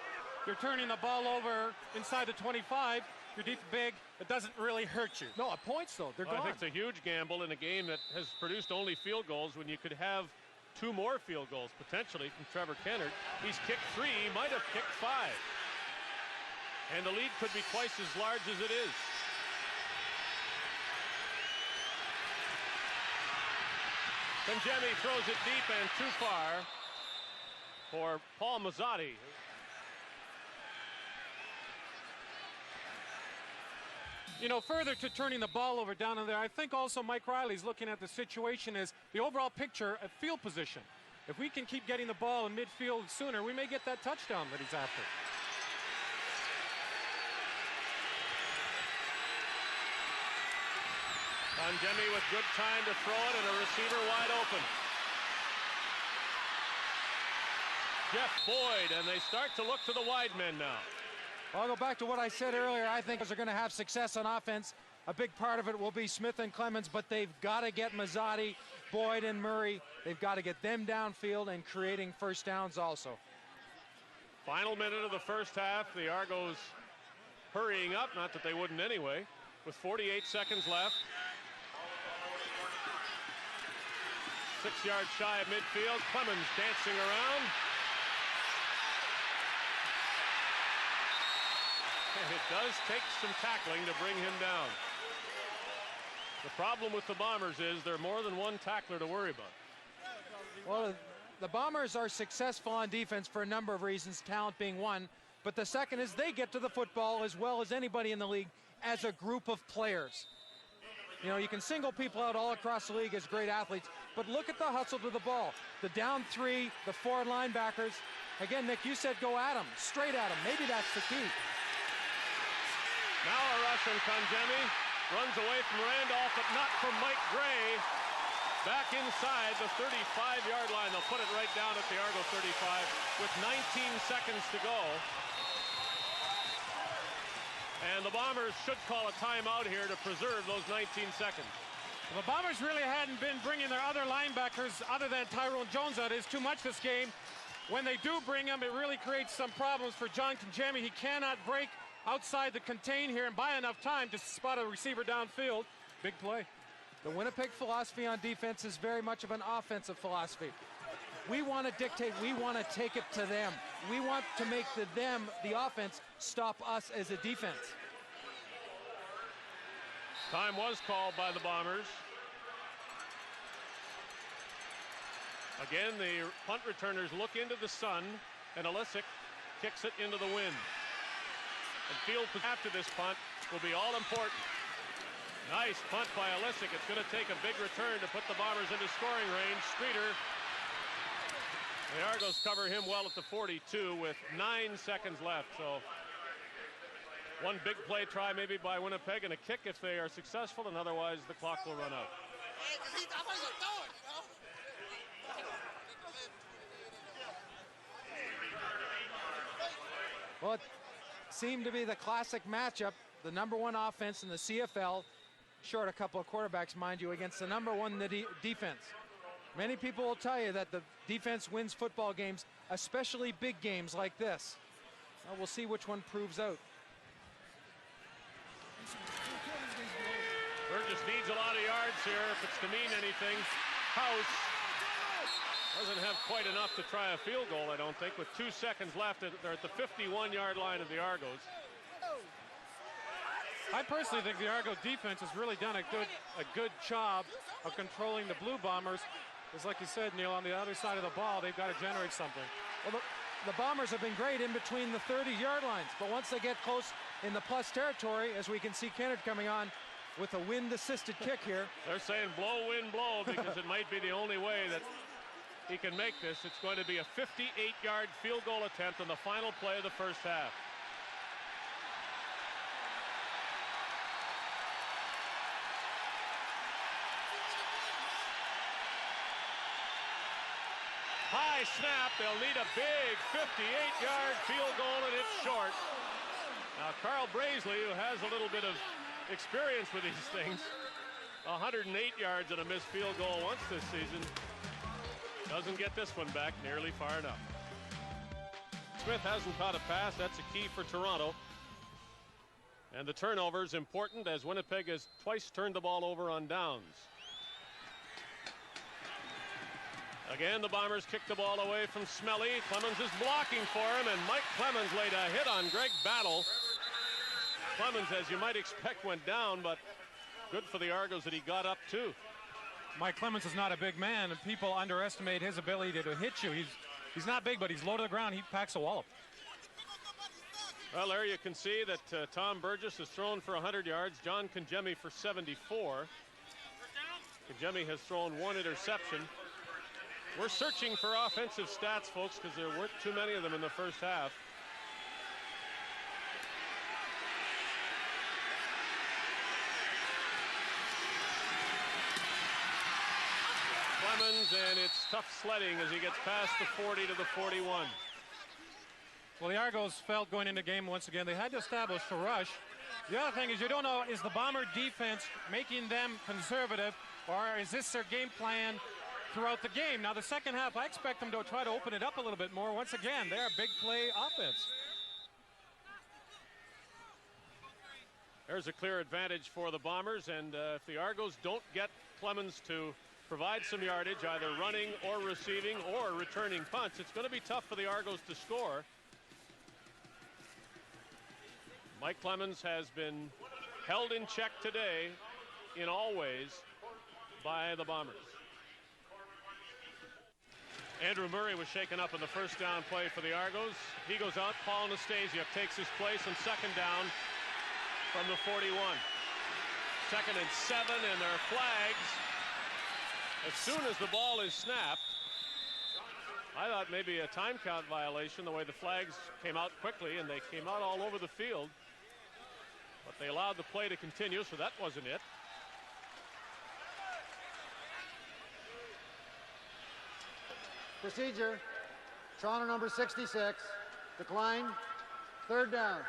Speaker 6: You're turning the ball over inside the 25. You're deep big. It doesn't really hurt you.
Speaker 4: No, points, though. They're gone.
Speaker 1: I think it's a huge gamble in a game that has produced only field goals when you could have 2 more field goals, potentially, from Trevor Kennard. He's kicked 3. He might have kicked 5. And the lead could be twice as large as it is. Conjemi throws it deep and too far for Paul Mazzotti.
Speaker 6: You know, further to turning the ball over down in there, I think also Mike Riley's looking at the situation as the overall picture of field position. If we can keep getting the ball in midfield sooner, we may get that touchdown that he's after.
Speaker 1: Conjemi with good time to throw it and a receiver wide open. Jeff Boyd, and they start to look to the wide men now.
Speaker 4: I'll go back to what I said earlier. I think they're going to have success on offense. A big part of it will be Smith and Clemens, but they've got to get Mazzotti, Boyd, and Murray. They've got to get them downfield and creating first downs also.
Speaker 1: Final minute of the first half. The Argos hurrying up, not that they wouldn't anyway, with 48 seconds left. 6 yards shy of midfield. Clemens dancing around. And it does take some tackling to bring him down. The problem with the Bombers is there are more than one tackler to worry about.
Speaker 4: Well, the Bombers are successful on defense for a number of reasons, talent being one, but the second is they get to the football as well as anybody in the league as a group of players. You know, you can single people out all across the league as great athletes, but look at the hustle to the ball. The down 3, the 4 linebackers. Again, Nick, you said go at them, straight at them. Maybe that's the key.
Speaker 1: Now a rush on Conjemi. Runs away from Randolph, but not from Mike Gray. Back inside the 35-yard line. They'll put it right down at the Argo 35 with 19 seconds to go. And the Bombers should call a timeout here to preserve those 19 seconds.
Speaker 6: The Bombers really hadn't been bringing their other linebackers other than Tyrone Jones out. Is too much this game. When they do bring him, it really creates some problems for John Conjemi. He cannot break outside the contain here and buy enough time to spot a receiver downfield. Big play.
Speaker 4: The Winnipeg philosophy on defense is very much of an offensive philosophy. We want to dictate, we want to take it to them. We want to make the offense, stop us as a defense.
Speaker 1: Time was called by the Bombers. Again, the punt returners look into the sun, and Alisic kicks it into the wind. And field after this punt will be all important. Nice punt by Alisic. It's going to take a big return to put the Bombers into scoring range. Streeter. The Argos cover him well at the 42 with 9 seconds left. So one big play try maybe by Winnipeg and a kick if they are successful, and otherwise the clock will run out.
Speaker 4: Well, it seemed to be the classic matchup. The #1 offense in the CFL, short a couple of quarterbacks, mind you, against the #1 defense. Many people will tell you that the defense wins football games, especially big games like this. Well, we'll see which one proves out.
Speaker 1: Burgess needs a lot of yards here if it's to mean anything. House doesn't have quite enough to try a field goal, I don't think, with 2 seconds left. They're at the 51-yard line of the Argos.
Speaker 6: I personally think the Argo defense has really done a good job of controlling the Blue Bombers. It's like you said, Neil, on the other side of the ball, they've got to generate something.
Speaker 4: Well, the Bombers have been great in between the 30-yard lines, but once they get close in the plus territory, as we can see Kennard coming on with a wind-assisted kick here.
Speaker 1: They're saying blow, wind, blow, because it might be the only way that he can make this. It's going to be a 58-yard field goal attempt on the final play of the first half. High snap. They'll need a big 58-yard field goal, and it's short. Now, Carl Brazeley, who has a little bit of experience with these things, 108 yards and a missed field goal once this season, doesn't get this one back nearly far enough. Smith hasn't caught a pass. That's a key for Toronto. And the turnover is important, as Winnipeg has twice turned the ball over on downs. Again, the Bombers kick the ball away from Smelly. Clemens is blocking for him, and Mike Clemens laid a hit on Greg Battle. Clemens, as you might expect, went down, but good for the Argos that he got up too.
Speaker 6: Mike Clemens is not a big man, and people underestimate his ability to hit you. He's not big, but he's low to the ground. He packs a wallop.
Speaker 1: Well, there you can see that Tom Burgess has thrown for 100 yards. John Kangemi for 74. Kangemi has thrown 1 interception. We're searching for offensive stats, folks, because there weren't too many of them in the first half. Clemens, and it's tough sledding as he gets past the 40 to the 41.
Speaker 6: Well, the Argos felt going into the game once again they had to establish a rush. The other thing is you don't know, is the Bomber defense making them conservative, or is this their game plan throughout the game? Now, the second half, I expect them to try to open it up a little bit more. Once again, they're a big play offense.
Speaker 1: There's a clear advantage for the Bombers, and if the Argos don't get Clemens to provide some yardage, either running or receiving or returning punts, it's going to be tough for the Argos to score. Mike Clemens has been held in check today in all ways by the Bombers. Andrew Murray was shaken up in the first down play for the Argos. He goes out. Paul Nastasiuk takes his place on second down from the 41. 2nd and 7, and there are flags. As soon as the ball is snapped, I thought maybe a time count violation, the way the flags came out quickly, and they came out all over the field. But they allowed the play to continue, so that wasn't it.
Speaker 5: Procedure. Toronto number 66. Decline. 3rd down.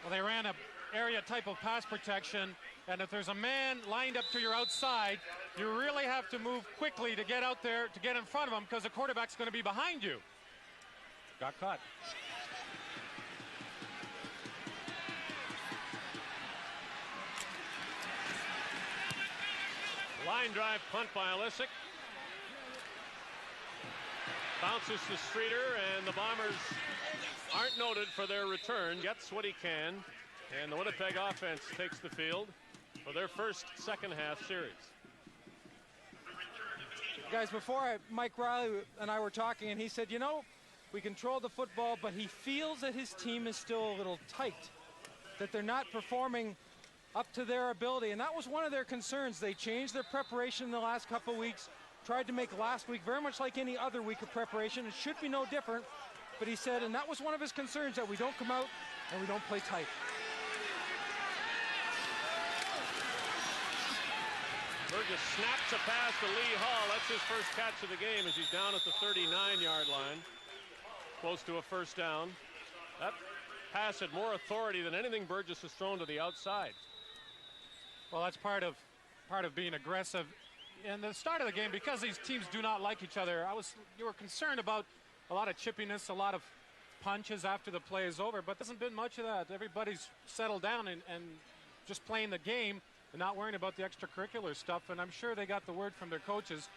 Speaker 6: Well, they ran a area type of pass protection, and if there's a man lined up to your outside, you really have to move quickly to get out there, to get in front of him, because the quarterback's going to be behind you. Got caught.
Speaker 1: Line drive punt by Alisic. Bounces to Streeter, and the Bombers aren't noted for their return. Gets what he can, and the Winnipeg offense takes the field for their first second half series.
Speaker 4: Guys, before Mike Riley and I were talking, and he said, you know, we control the football, but he feels that his team is still a little tight, that they're not performing up to their ability, and that was one of their concerns. They changed their preparation in the last couple of weeks, tried to make last week very much like any other week of preparation. It should be no different, but he said, and that was one of his concerns, that we don't come out and we don't play tight.
Speaker 1: Burgess snaps a pass to Lee Hall. That's his first catch of the game as he's down at the 39-yard line, close to a first down. That pass had more authority than anything Burgess has thrown to the outside.
Speaker 6: Well, that's part of being aggressive. In the start of the game, because these teams do not like each other, you were concerned about a lot of chippiness, a lot of punches after the play is over, but there hasn't been much of that. Everybody's settled down and just playing the game and not worrying about the extracurricular stuff, and I'm sure they got the word from their coaches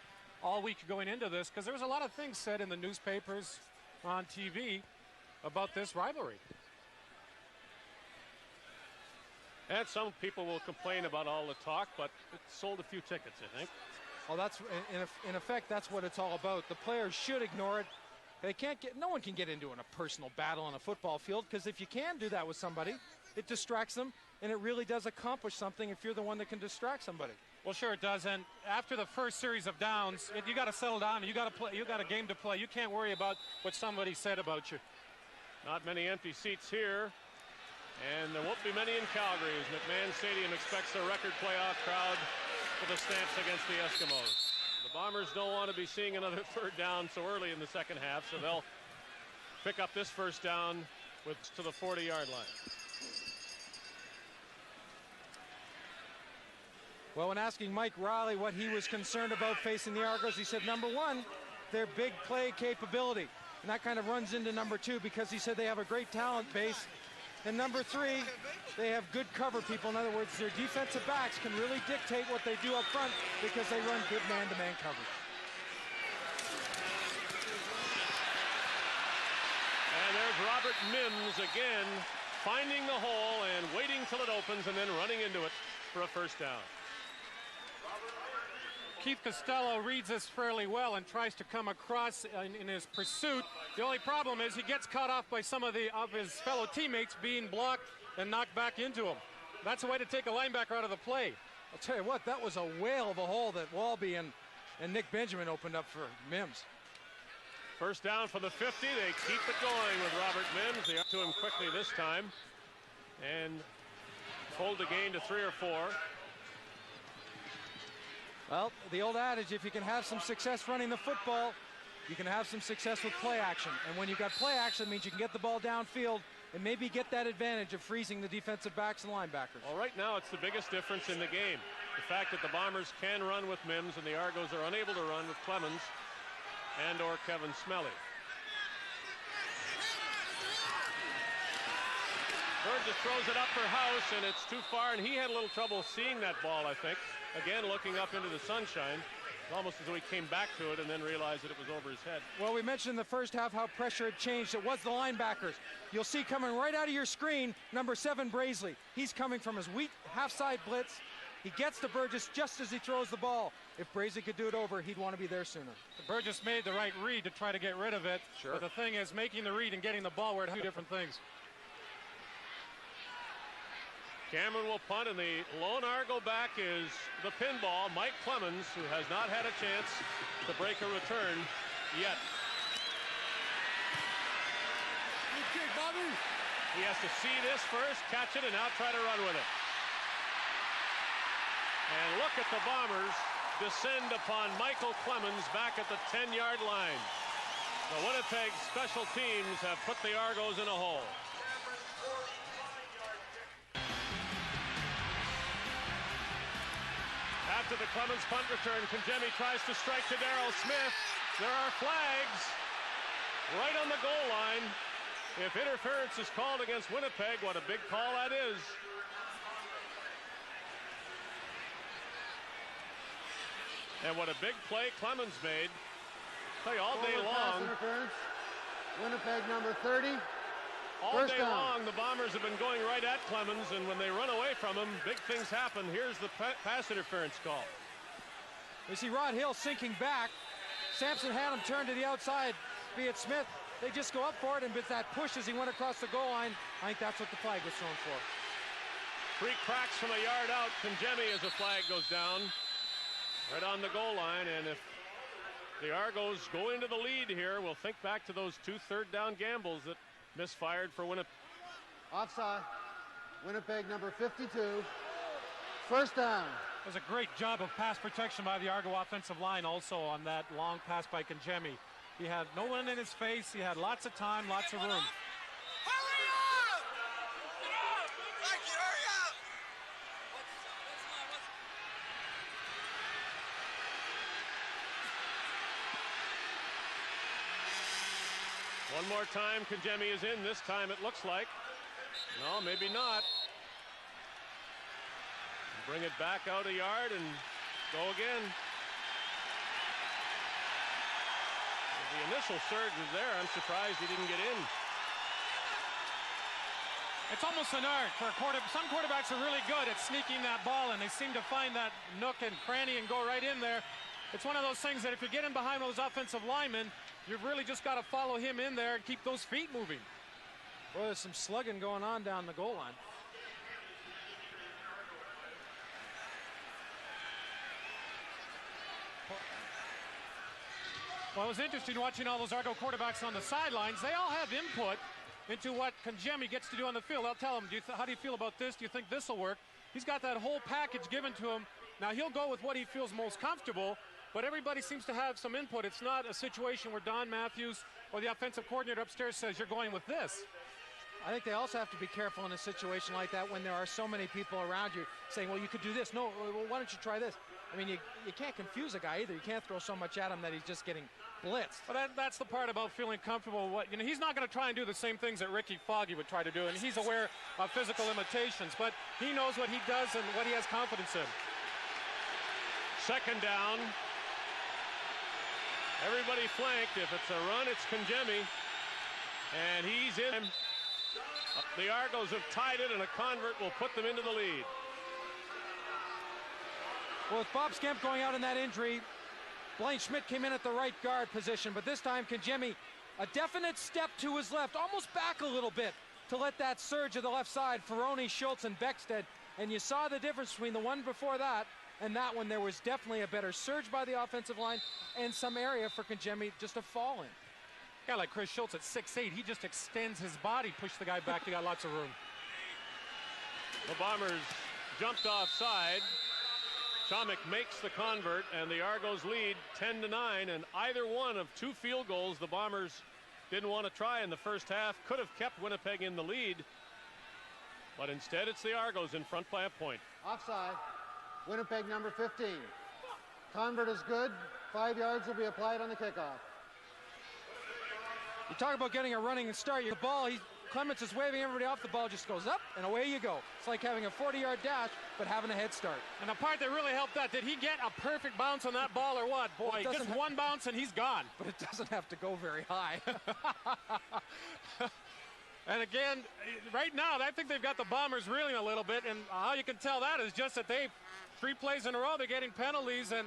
Speaker 6: all week going into this, because there was a lot of things said in the newspapers, on TV, about this rivalry.
Speaker 1: And some people will complain about all the talk, but it sold a few tickets, I think.
Speaker 4: Well, that's in effect, that's what it's all about. The players should ignore it. They can't get, no one can get into a personal battle on a football field, because if you can do that with somebody, it distracts them, and it really does accomplish something if you're the one that can distract somebody.
Speaker 6: Well, sure it does. And after the first series of downs, you got to settle down. You got to play. You got a game to play. You can't worry about what somebody said about you.
Speaker 1: Not many empty seats here, and there won't be many in Calgary as McMahon Stadium expects a record playoff crowd for the Stamps against the Eskimos. The Bombers don't want to be seeing another third down so early in the second half, so they'll pick up this first down to the 40-yard line.
Speaker 4: Well, when asking Mike Riley what he was concerned about facing the Argos, he said, number one, their big play capability. And that kind of runs into number two, because he said they have a great talent base. And number three, they have good cover people. In other words, their defensive backs can really dictate what they do up front because they run good man-to-man coverage.
Speaker 1: And there's Robert Mims again, finding the hole and waiting till it opens and then running into it for a first down.
Speaker 6: Keith Costello reads this fairly well and tries to come across in his pursuit. The only problem is he gets caught off by some of his fellow teammates being blocked and knocked back into him. That's a way to take a linebacker out of the play.
Speaker 4: I'll tell you what, that was a whale of a hole that Walby and Nick Benjamin opened up for Mims.
Speaker 1: First down from the 50. They keep it going with Robert Mims. They up to him quickly this time and hold the gain to 3 or 4.
Speaker 4: Well, the old adage, if you can have some success running the football, you can have some success with play action. And when you've got play action, it means you can get the ball downfield and maybe get that advantage of freezing the defensive backs and linebackers.
Speaker 1: Well, right now, it's the biggest difference in the game. The fact that the Bombers can run with Mims and the Argos are unable to run with Clemens and or Kevin Smelly. Burgess throws it up for House, and it's too far, and he had a little trouble seeing that ball, I think. Again, looking up into the sunshine, almost as though he came back to it and then realized that it was over his head.
Speaker 4: Well, we mentioned in the first half how pressure had changed. It was the linebackers. You'll see coming right out of your screen, number 7, Brazeley. He's coming from his weak half-side blitz. He gets to Burgess just as he throws the ball. If Brazeley could do it over, he'd want to be there sooner.
Speaker 6: Burgess made the right read to try to get rid of it.
Speaker 4: Sure.
Speaker 6: But the thing is, making the read and getting the ball were two different things.
Speaker 1: Cameron will punt, and the lone Argo back is the pinball, Mike Clemens, who has not had a chance to break a return yet.
Speaker 5: Good kick, Bobby.
Speaker 1: He has to see this first, catch it, and now try to run with it. And look at the Bombers descend upon Michael Clemens back at the 10-yard line. The Winnipeg special teams have put the Argos in a hole. After the Clemens punt return, Kangemi tries to strike to Darrell Smith. There are flags right on the goal line. If interference is called against Winnipeg, what a big call that is. And what a big play Clemens made. Tell you, all day long.
Speaker 5: Winnipeg number 30.
Speaker 1: All day long, the Bombers have been going right at Clemens, and when they run away from him, big things happen. Here's the pass interference call.
Speaker 4: We see Rod Hill sinking back. Sampson had him turn to the outside, be it Smith. They just go up for it, and with that push as he went across the goal line, I think that's what the flag was thrown for.
Speaker 1: 3 cracks from a yard out. Conjemi as the flag goes down. Right on the goal line, and if the Argos go into the lead here, we'll think back to those 2 third-down gambles that misfired for Winnipeg.
Speaker 5: Offside. Winnipeg number 52. First down.
Speaker 6: It was a great job of pass protection by the Argo offensive line also on that long pass by Conjemi. He had no one in his face. He had lots of time, lots of room.
Speaker 2: Hurry up! Mikey, hurry up!
Speaker 1: One more time, Conjemi is in. This time it looks like. No, maybe not. Bring it back out a yard and go again. The initial surge was there. I'm surprised he didn't get in.
Speaker 6: It's almost an art for a quarterback. Some quarterbacks are really good at sneaking that ball, and they seem to find that nook and cranny and go right in there. It's one of those things that if you get in behind those offensive linemen, you've really just got to follow him in there and keep those feet moving.
Speaker 4: Well, there's some slugging going on down the goal line.
Speaker 6: Well, it was interesting watching all those Argo quarterbacks on the sidelines. They all have input into what Conjemi gets to do on the field. They'll tell him, how do you feel about this? Do you think this will work? He's got that whole package given to him. Now, he'll go with what he feels most comfortable, but everybody seems to have some input. It's not a situation where Don Matthews or the offensive coordinator upstairs says, you're going with this.
Speaker 4: I think they also have to be careful in a situation like that when there are so many people around you saying, well, you could do this. No, well, why don't you try this? I mean, you can't confuse a guy either. You can't throw so much at him that he's just getting blitzed.
Speaker 6: But that's the part about feeling comfortable. He's not going to try and do the same things that Ricky Foggy would try to do, and he's aware of physical limitations, but he knows what he does and what he has confidence in.
Speaker 1: Second down. Everybody flanked. If it's a run, it's Conjemi. And he's in. The Argos have tied it, and a convert will put them into the lead.
Speaker 4: Well, with Bob Skemp going out in that injury, Blaine Schmidt came in at the right guard position, but this time Conjemi, a definite step to his left, almost back a little bit to let that surge to the left side, Ferroni, Schultz, and Beckstead. And you saw the difference between the one before that and that one. There was definitely a better surge by the offensive line and some area for Conjemi just to fall in.
Speaker 6: A guy like Chris Schultz at 6'8", he just extends his body, push the guy back. He got lots of room.
Speaker 1: The Bombers jumped offside. Chomik makes the convert, and the Argos lead 10-9, and either one of 2 field goals the Bombers didn't want to try in the first half could have kept Winnipeg in the lead, but instead it's the Argos in front by a point.
Speaker 5: Offside. Winnipeg number 15. Convert is good. 5 yards will be applied on the kickoff.
Speaker 4: You talk about getting a running start. The ball, Clements is waving everybody off. The ball just goes up, and away you go. It's like having a 40-yard dash, but having a head start.
Speaker 6: And the part that really helped that, did he get a perfect bounce on that ball or what? Boy, well, just one bounce and he's gone.
Speaker 4: But it doesn't have to go very high.
Speaker 6: And again, right now, I think they've got the Bombers reeling a little bit, and how you can tell that is just that 3 plays in a row, they're getting penalties, and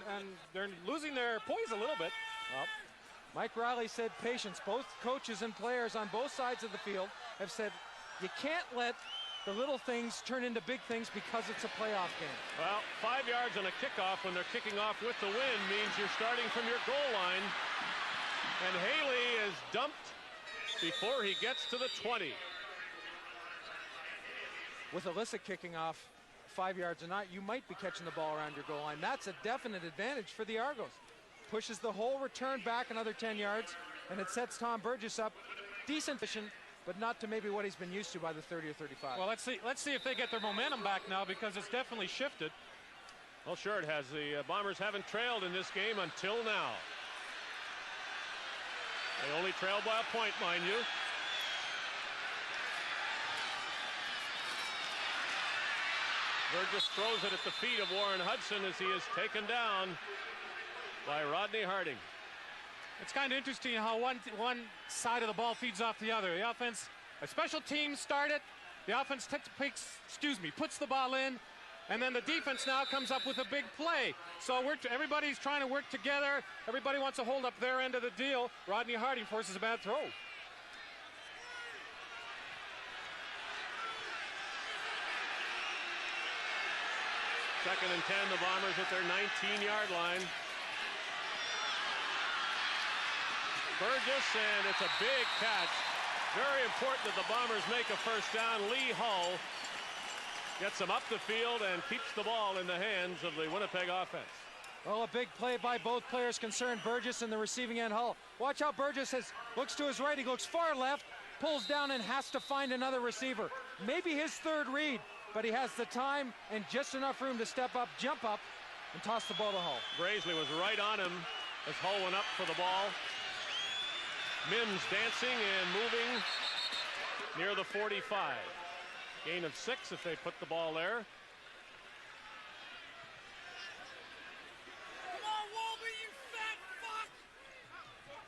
Speaker 6: they're losing their poise a little bit.
Speaker 4: Well, Mike Riley said patience. Both coaches and players on both sides of the field have said you can't let the little things turn into big things because it's a playoff game.
Speaker 1: Well, 5 yards on a kickoff when they're kicking off with the wind means you're starting from your goal line. And Haley is dumped before he gets to the 20.
Speaker 4: With Alyssa kicking off 5 yards or not, you might be catching the ball around your goal line. That's a definite advantage for the Argos. Pushes the whole return back another 10 yards, and it sets Tom Burgess up decent vision, but not to maybe what he's been used to by the 30 or 35.
Speaker 6: Well, let's see if they get their momentum back now, because it's definitely shifted.
Speaker 1: Well, sure it has. The Bombers haven't trailed in this game until now. They only trailed by a point, mind you. Burgess throws it at the feet of Warren Hudson as he is taken down. by Rodney Harding.
Speaker 6: It's kind of interesting how one side of the ball feeds off the other. The offense, a special team started. The offense puts the ball in, and then the defense now comes up with a big play. So everybody's trying to work together. Everybody wants to hold up their end of the deal. Rodney Harding forces a bad throw.
Speaker 1: Second and 10, the Bombers at their 19-yard line. Burgess, and it's a big catch. Very important that the Bombers make a first down. Lee Hull gets them up the field and keeps the ball in the hands of the Winnipeg offense.
Speaker 4: Well, a big play by both players concerned, Burgess and the receiving end Hull. Watch how Burgess looks to his right, he looks far left, pulls down and has to find another receiver. Maybe his third read, but he has the time and just enough room to step up, jump up, and toss the ball to Hull.
Speaker 1: Brazeley was right on him as Hull went up for the ball. Mims dancing and moving near the 45. Gain of 6 if they put the ball there.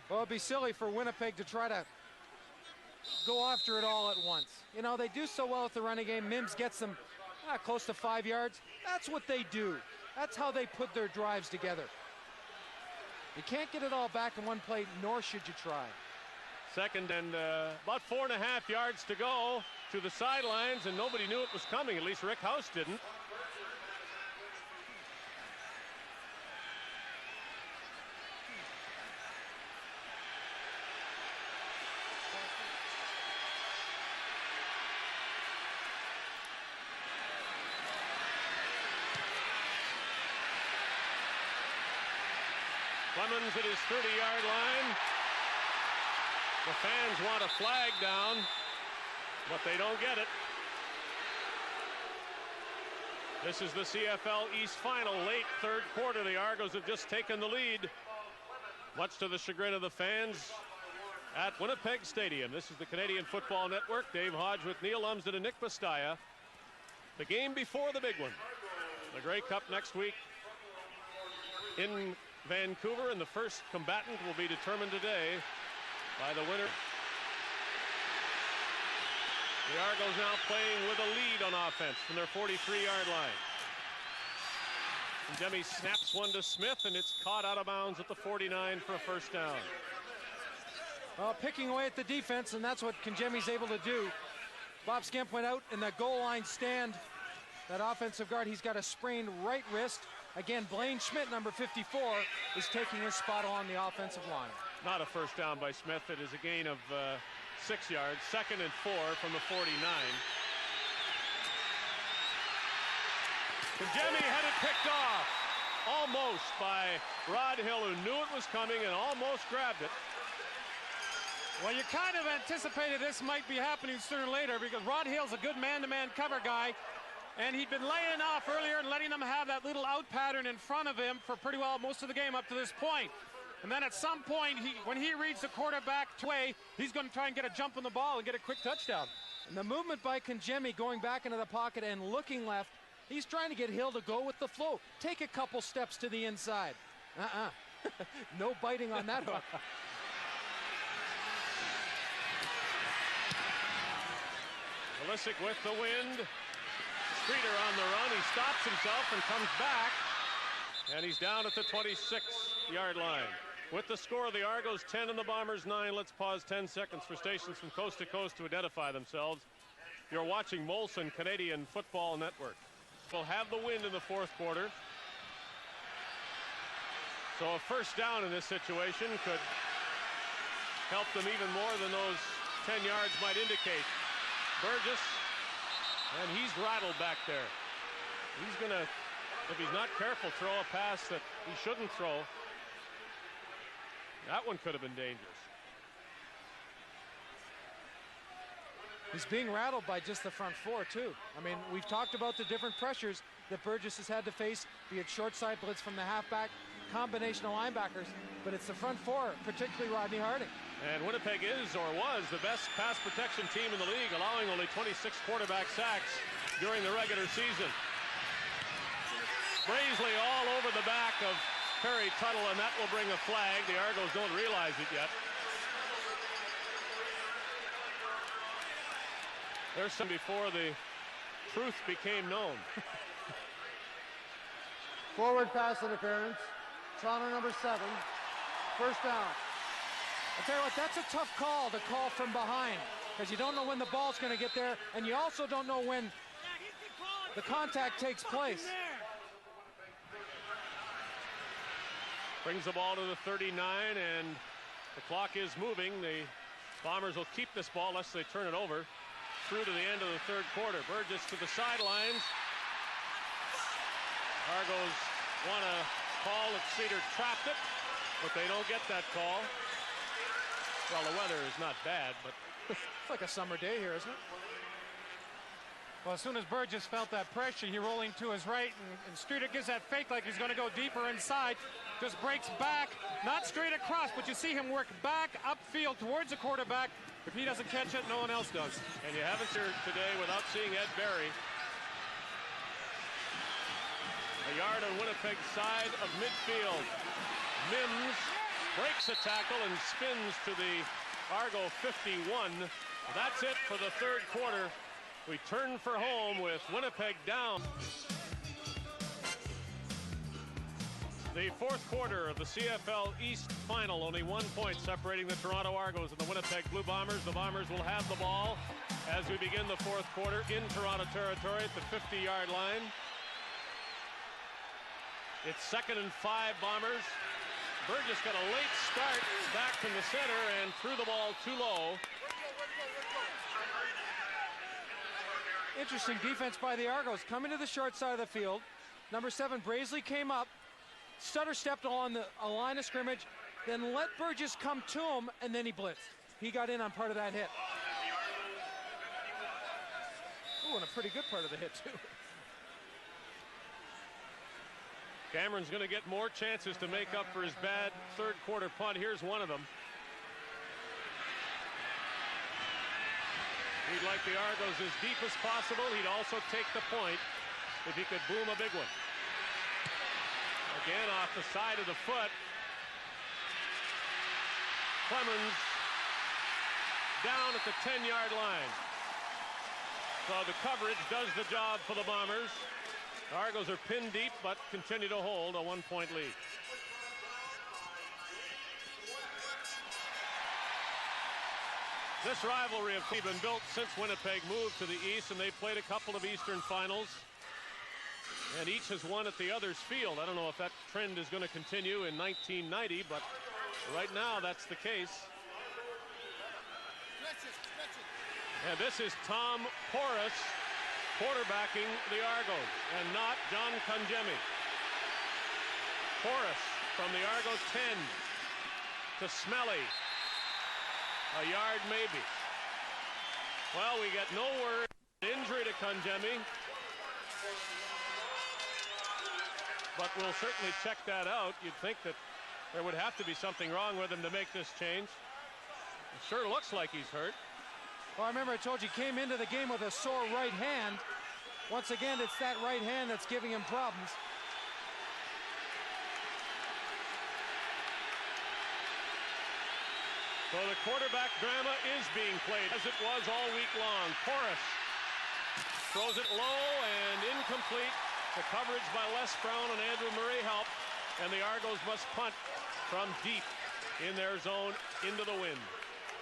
Speaker 4: Well, it'd be silly for Winnipeg to try to go after it all at once. You know, they do so well with the running game. Mims gets them close to 5 yards. That's what they do. That's how they put their drives together. You can't get it all back in one play, nor should you try.
Speaker 1: Second and about 4.5 yards to go to the sidelines, and nobody knew it was coming. At least Rick House didn't. Clemens at his 30-yard line. The fans want a flag down, but they don't get it. This is the CFL East Final, late third quarter. The Argos have just taken the lead, much to the chagrin of the fans at Winnipeg Stadium. This is the Canadian Football Network. Dave Hodge with Neil Lumsden and Nick Bastaya. The game before the big one. The Grey Cup next week in Vancouver, and the first combatant will be determined today by the winner. The Argos now playing with a lead on offense from their 43-yard line. And Demi snaps one to Smith, and it's caught out of bounds at the 49 for a first down.
Speaker 4: Well, picking away at the defense, and that's what Kangemi's able to do. Bob Skemp went out in the goal line stand. That offensive guard, he's got a sprained right wrist. Again, Blaine Schmidt, number 54, is taking his spot along the offensive line.
Speaker 1: Not a first down by Smith. It is a gain of 6 yards. Second and 4 from the 49. Kangemi had it picked off almost by Rod Hill, who knew it was coming and almost grabbed it.
Speaker 6: Well, you kind of anticipated this might be happening sooner or later because Rod Hill's a good man-to-man cover guy. And he'd been laying off earlier and letting them have that little out pattern in front of him for pretty well most of the game up to this point. And then at some point, when he reads the quarterback way, he's going to try and get a jump on the ball and get a quick touchdown.
Speaker 4: And the movement by Kangemi going back into the pocket and looking left, he's trying to get Hill to go with the flow. Take a couple steps to the inside. No biting on that hook.
Speaker 1: Pulisic with the wind. Streeter on the run. He stops himself and comes back. And he's down at the 26-yard line. With the score, the Argos 10 and the Bombers 9. Let's pause 10 seconds for stations from coast to coast to identify themselves. You're watching Molson Canadian Football Network. We'll have the wind in the fourth quarter. So a first down in this situation could help them even more than those 10 yards might indicate. Burgess, and he's rattled back there. He's going to, if he's not careful, throw a pass that he shouldn't throw. That one could have been dangerous.
Speaker 4: He's being rattled by just the front four, too. I mean, we've talked about the different pressures that Burgess has had to face, be it short side blitz from the halfback, combination of linebackers, but it's the front four, particularly Rodney Harding.
Speaker 1: And Winnipeg is, or was, the best pass protection team in the league, allowing only 26 quarterback sacks during the regular season. Brazeley all over the back of Perry Tuttle, and that will bring a flag. The Argos don't realize it yet. There's some before the truth became known.
Speaker 5: Forward pass interference. Toronto number 7. First down.
Speaker 4: I'll tell you what, that's a tough call to call from behind, because you don't know when the ball's going to get there, and you also don't know when the contact takes place.
Speaker 1: Brings the ball to the 39, and the clock is moving. The Bombers will keep this ball unless they turn it over through to the end of the third quarter. Burgess to the sidelines. Argos want to call that Cedar trapped it, but they don't get that call. Well, the weather is not bad, but
Speaker 4: it's like a summer day here, isn't it?
Speaker 6: Well, as soon as Burgess felt that pressure, he rolling to his right, and Streeter gives that fake like he's going to go deeper inside. Just breaks back, not straight across, but you see him work back upfield towards the quarterback. If he doesn't catch it, no one else does.
Speaker 1: And you haven't here today without seeing Ed Barry. A yard on Winnipeg's side of midfield. Mims breaks a tackle and spins to the Argo 51. That's it for the third quarter. We turn for home with Winnipeg down. The fourth quarter of the CFL East Final, only 1 point separating the Toronto Argos and the Winnipeg Blue Bombers. The Bombers will have the ball as we begin the fourth quarter in Toronto territory at the 50-yard line. It's 2nd and 5 Bombers. Burgess got a late start back from the center and threw the ball too low.
Speaker 4: Interesting defense by the Argos. Coming to the short side of the field. Number 7, Brazeley came up. Stutter stepped along the line of scrimmage, then let Burgess come to him, and then he blitzed. He got in on part of that hit. Ooh, and a pretty good part of the hit, too.
Speaker 1: Cameron's going to get more chances to make up for his bad third quarter punt. Here's one of them. He'd like the Argos as deep as possible. He'd also take the point if he could boom a big one. Again off the side of the foot. Clemens down at the 10-yard line. So the coverage does the job for the Bombers. The Argos are pinned deep, but continue to hold a 1-point lead. This rivalry has been built since Winnipeg moved to the east, and they've played a couple of Eastern finals, and each has won at the other's field. I don't know if that trend is going to continue in 1990, but right now that's the case. And this is Tom Porras quarterbacking the Argos, and not John Conjemi. Porras from the Argos 10 to Smelly. A yard maybe. Well, we get no word. Injury to Conjemi. But we'll certainly check that out. You'd think that there would have to be something wrong with him to make this change. It sure looks like he's hurt.
Speaker 4: Well, I remember I told you he came into the game with a sore right hand. Once again, it's that right hand that's giving him problems.
Speaker 1: So the quarterback drama is being played as it was all week long. Porras throws it low and incomplete. The coverage by Les Brown and Andrew Murray help, and the Argos must punt from deep in their zone into the wind.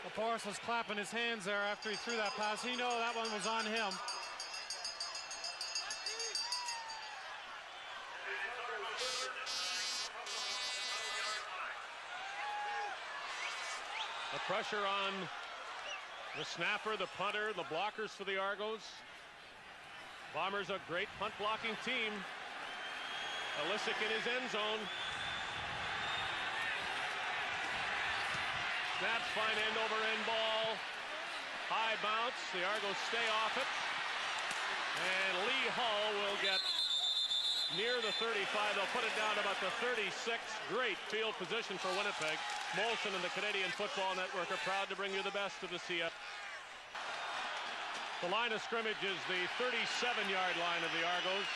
Speaker 6: Well, Porras was clapping his hands there after he threw that pass. He knew that one was on him.
Speaker 1: The pressure on the snapper, the punter, the blockers for the Argos. Bombers a great punt blocking team. Elisic in his end zone. Snaps, fine end over end ball. High bounce. The Argos stay off it. And Lee Hull will get near the 35. They'll put it down to about the 36. Great field position for Winnipeg. Molson and the Canadian Football Network are proud to bring you the best of the CFL. The line of scrimmage is the 37-yard line of the Argos.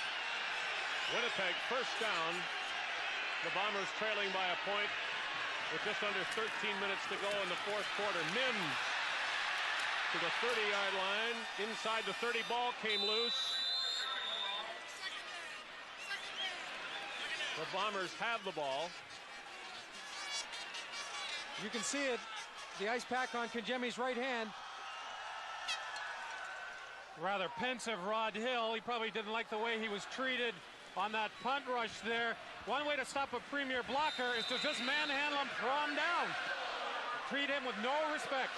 Speaker 1: Winnipeg first down The Bombers trailing by a point with just under 13 minutes to go in the fourth quarter. Mims to the 30-yard line. Inside the 30, ball came loose. The Bombers have the ball.
Speaker 4: You can see it. The ice pack on Kangemi's right hand.
Speaker 6: Rather pensive Rod Hill. He probably didn't like the way he was treated on that punt rush there. One way to stop a premier blocker is to just manhandle him, throw him down. Treat him with no respect.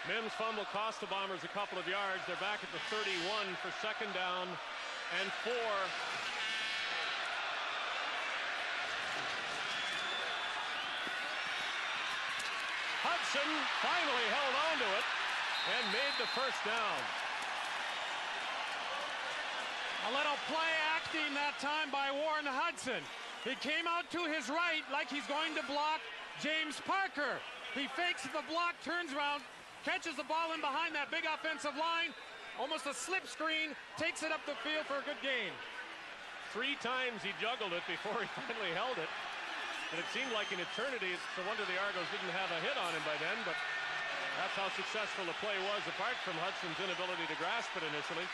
Speaker 1: Mims' fumble cost the Bombers a couple of yards. They're back at the 31 for second down and 4. Hudson finally held on to it and made the first down.
Speaker 6: A little play acting that time by Warren Hudson. He came out to his right like he's going to block James Parker. He fakes the block, turns around, catches the ball in behind that big offensive line, almost a slip screen, takes it up the field for a good gain.
Speaker 1: 3 times he juggled it before he finally held it. And it seemed like an eternity. It's no wonder the Argos didn't have a hit on him by then, but that's how successful the play was, apart from Hudson's inability to grasp it initially.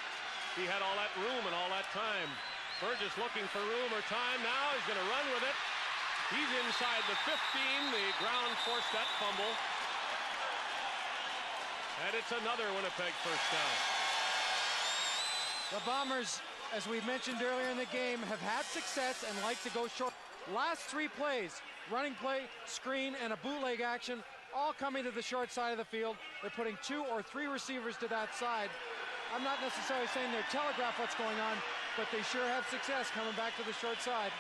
Speaker 1: He had all that room and all that time. Burgess looking for room or time now. He's going to run with it. He's inside the 15. The ground forced that fumble. And it's another Winnipeg first down.
Speaker 4: The Bombers, as we mentioned earlier in the game, have had success and like to go short. Last 3 plays, running play, screen, and a bootleg action, all coming to the short side of the field. They're putting 2 or 3 receivers to that side. I'm not necessarily saying they're telegraph what's going on, but they sure have success coming back to the short side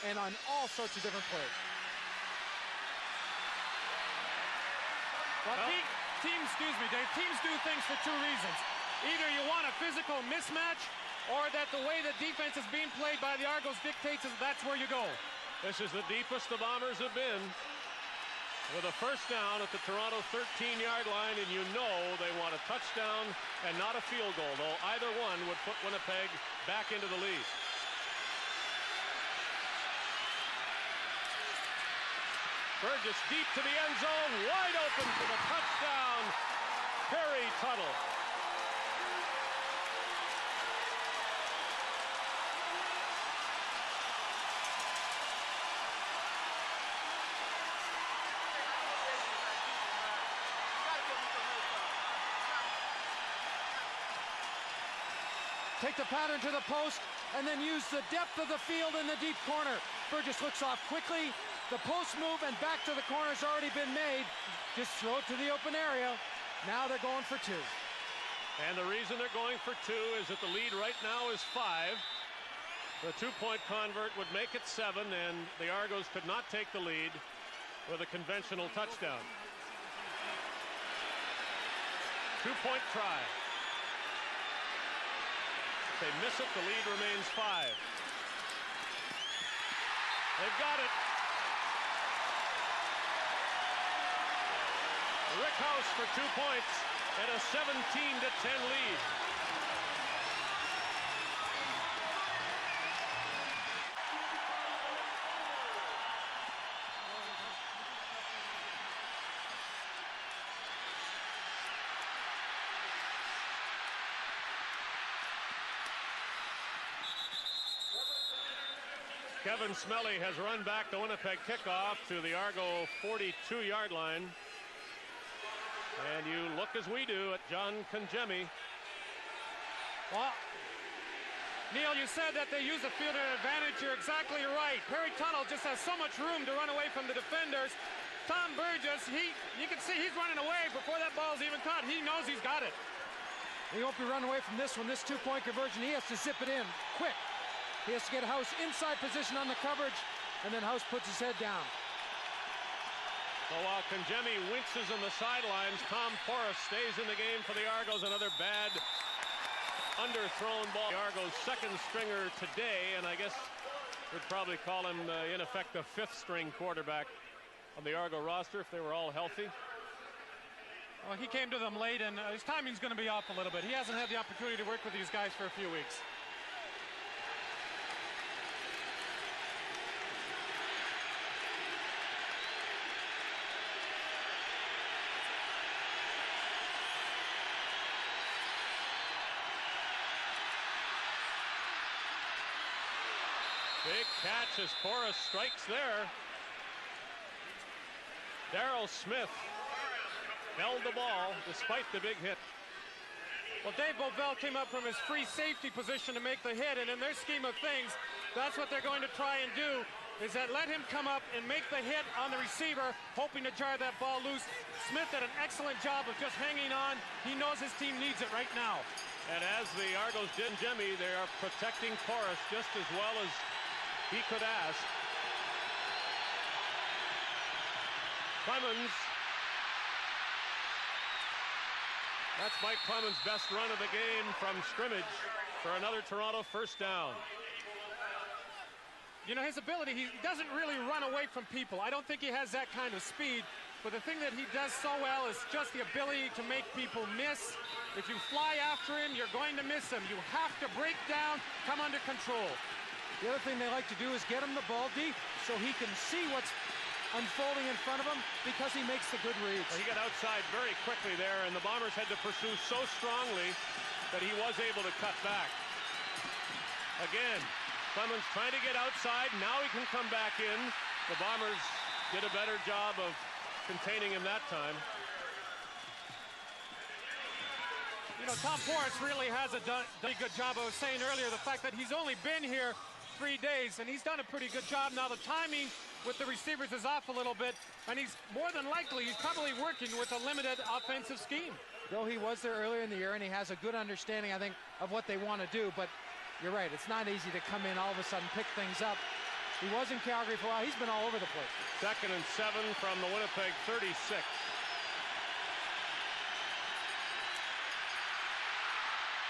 Speaker 4: and on all sorts of different plays.
Speaker 6: Well, teams do things for 2 reasons. Either you want a physical mismatch, or that the way the defense is being played by the Argos dictates that's where you go.
Speaker 1: This is the deepest the Bombers have been, with a first down at the Toronto 13-yard line, and you know they want a touchdown and not a field goal, though either one would put Winnipeg back into the lead. Burgess deep to the end zone, wide open for the touchdown, Perry Tuttle.
Speaker 4: Take the pattern to the post and then use the depth of the field in the deep corner. Burgess looks off quickly. The post move and back to the corner has already been made. Just throw it to the open area. Now they're going for 2.
Speaker 1: And the reason they're going for 2 is that the lead right now is 5. The 2-point convert would make it 7, and the Argos could not take the lead with a conventional touchdown. 2-point try. If they miss it, the lead remains 5. They've got it. Rickhouse for 2 points and a 17-10 lead. Kevin Smelly has run back the Winnipeg kickoff to the Argo 42-yard line. And you look as we do at John Kangemi.
Speaker 6: Well, Neil, you said that they use the field advantage. You're exactly right. Perry Tuttle just has so much room to run away from the defenders. Tom Burgess, you can see he's running away before that ball's even caught. He knows he's got it.
Speaker 4: He won't be running away from this one. This 2-point conversion, he has to zip it in quick. He has to get House inside position on the coverage, and then House puts his head down.
Speaker 1: Well, while Kangemi winces on the sidelines, Tom Forrest stays in the game for the Argos. Another bad underthrown ball. The Argos' second stringer today, and I guess we'd probably call him, in effect, the 5th-string quarterback on the Argo roster if they were all healthy.
Speaker 6: Well, he came to them late, and his timing's going to be off a little bit. He hasn't had the opportunity to work with these guys for a few weeks.
Speaker 1: Big catch as Porras strikes there. Darryl Smith held the ball despite the big hit.
Speaker 6: Well, Dave Bovell came up from his free safety position to make the hit, and in their scheme of things, that's what they're going to try and do, is that let him come up and make the hit on the receiver, hoping to jar that ball loose. Smith did an excellent job of just hanging on. He knows his team needs it right now.
Speaker 1: And as the Argos did, Jimmy, they are protecting Porras just as well as he could ask. Clemens. That's Mike Clemens' best run of the game from scrimmage for another Toronto first down.
Speaker 6: You know, his ability, he doesn't really run away from people. I don't think he has that kind of speed, but the thing that he does so well is just the ability to make people miss. If you fly after him, you're going to miss him. You have to break down, come under control.
Speaker 4: The other thing they like to do is get him the ball deep so he can see what's unfolding in front of him because he makes the good reads.
Speaker 1: Well, he got outside very quickly there, and the Bombers had to pursue so strongly that he was able to cut back. Again, Clemens trying to get outside. Now he can come back in. The Bombers did a better job of containing him that time.
Speaker 6: You know, Tom Porras really has done a good job. I was saying earlier the fact that he's only been here 3 days, and he's done a pretty good job. Now the timing with the receivers is off a little bit, and he's more than likely, he's probably working with a limited offensive scheme.
Speaker 4: Though he was there earlier in the year, and he has a good understanding, I think, of what they want to do, but you're right, it's not easy to come in all of a sudden, pick things up. He was in Calgary for a while. He's been all over the place.
Speaker 1: 2nd and 7 from the Winnipeg 36.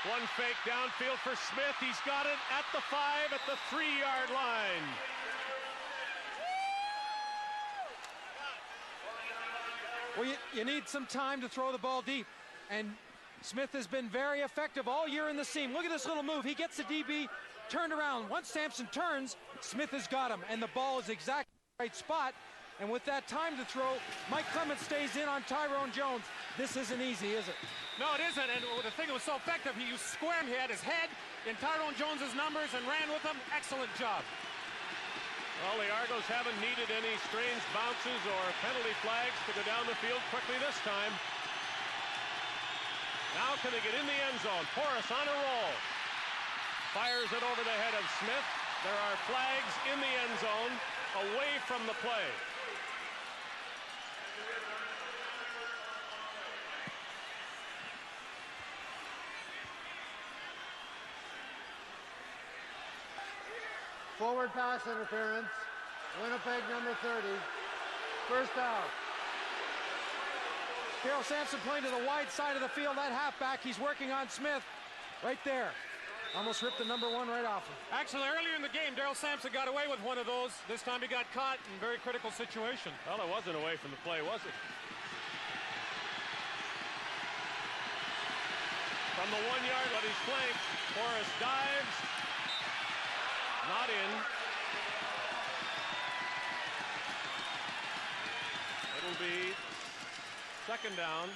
Speaker 1: One fake downfield for Smith. He's got it at the 5 at the 3-yard line.
Speaker 4: Well, you need some time to throw the ball deep, and Smith has been very effective all year in the seam. Look at this little move. He gets the DB turned around. Once Sampson turns, Smith has got him, and the ball is exactly the right spot. And with that time to throw, Mike Clemens stays in on Tyrone Jones. This isn't easy, is it?
Speaker 6: No, it isn't, and the thing that was so effective, he used square, he had his head in Tyrone Jones's numbers and ran with him. Excellent job.
Speaker 1: Well, the Argos haven't needed any strange bounces or penalty flags to go down the field quickly this time. Now can they get in the end zone? Porras on a roll. Fires it over the head of Smith. There are flags in the end zone away from the play.
Speaker 5: Forward pass interference. Winnipeg number 30. First down.
Speaker 4: Darryl Sampson playing to the wide side of the field. That halfback, he's working on Smith right there. Almost ripped the number 1 right off him.
Speaker 6: Actually, earlier in the game, Darryl Sampson got away with one of those. This time he got caught in a very critical situation.
Speaker 1: Well, it wasn't away from the play, was it? From the 1-yard line, he's flanked. Porras dives. Not in. It'll be 2nd down.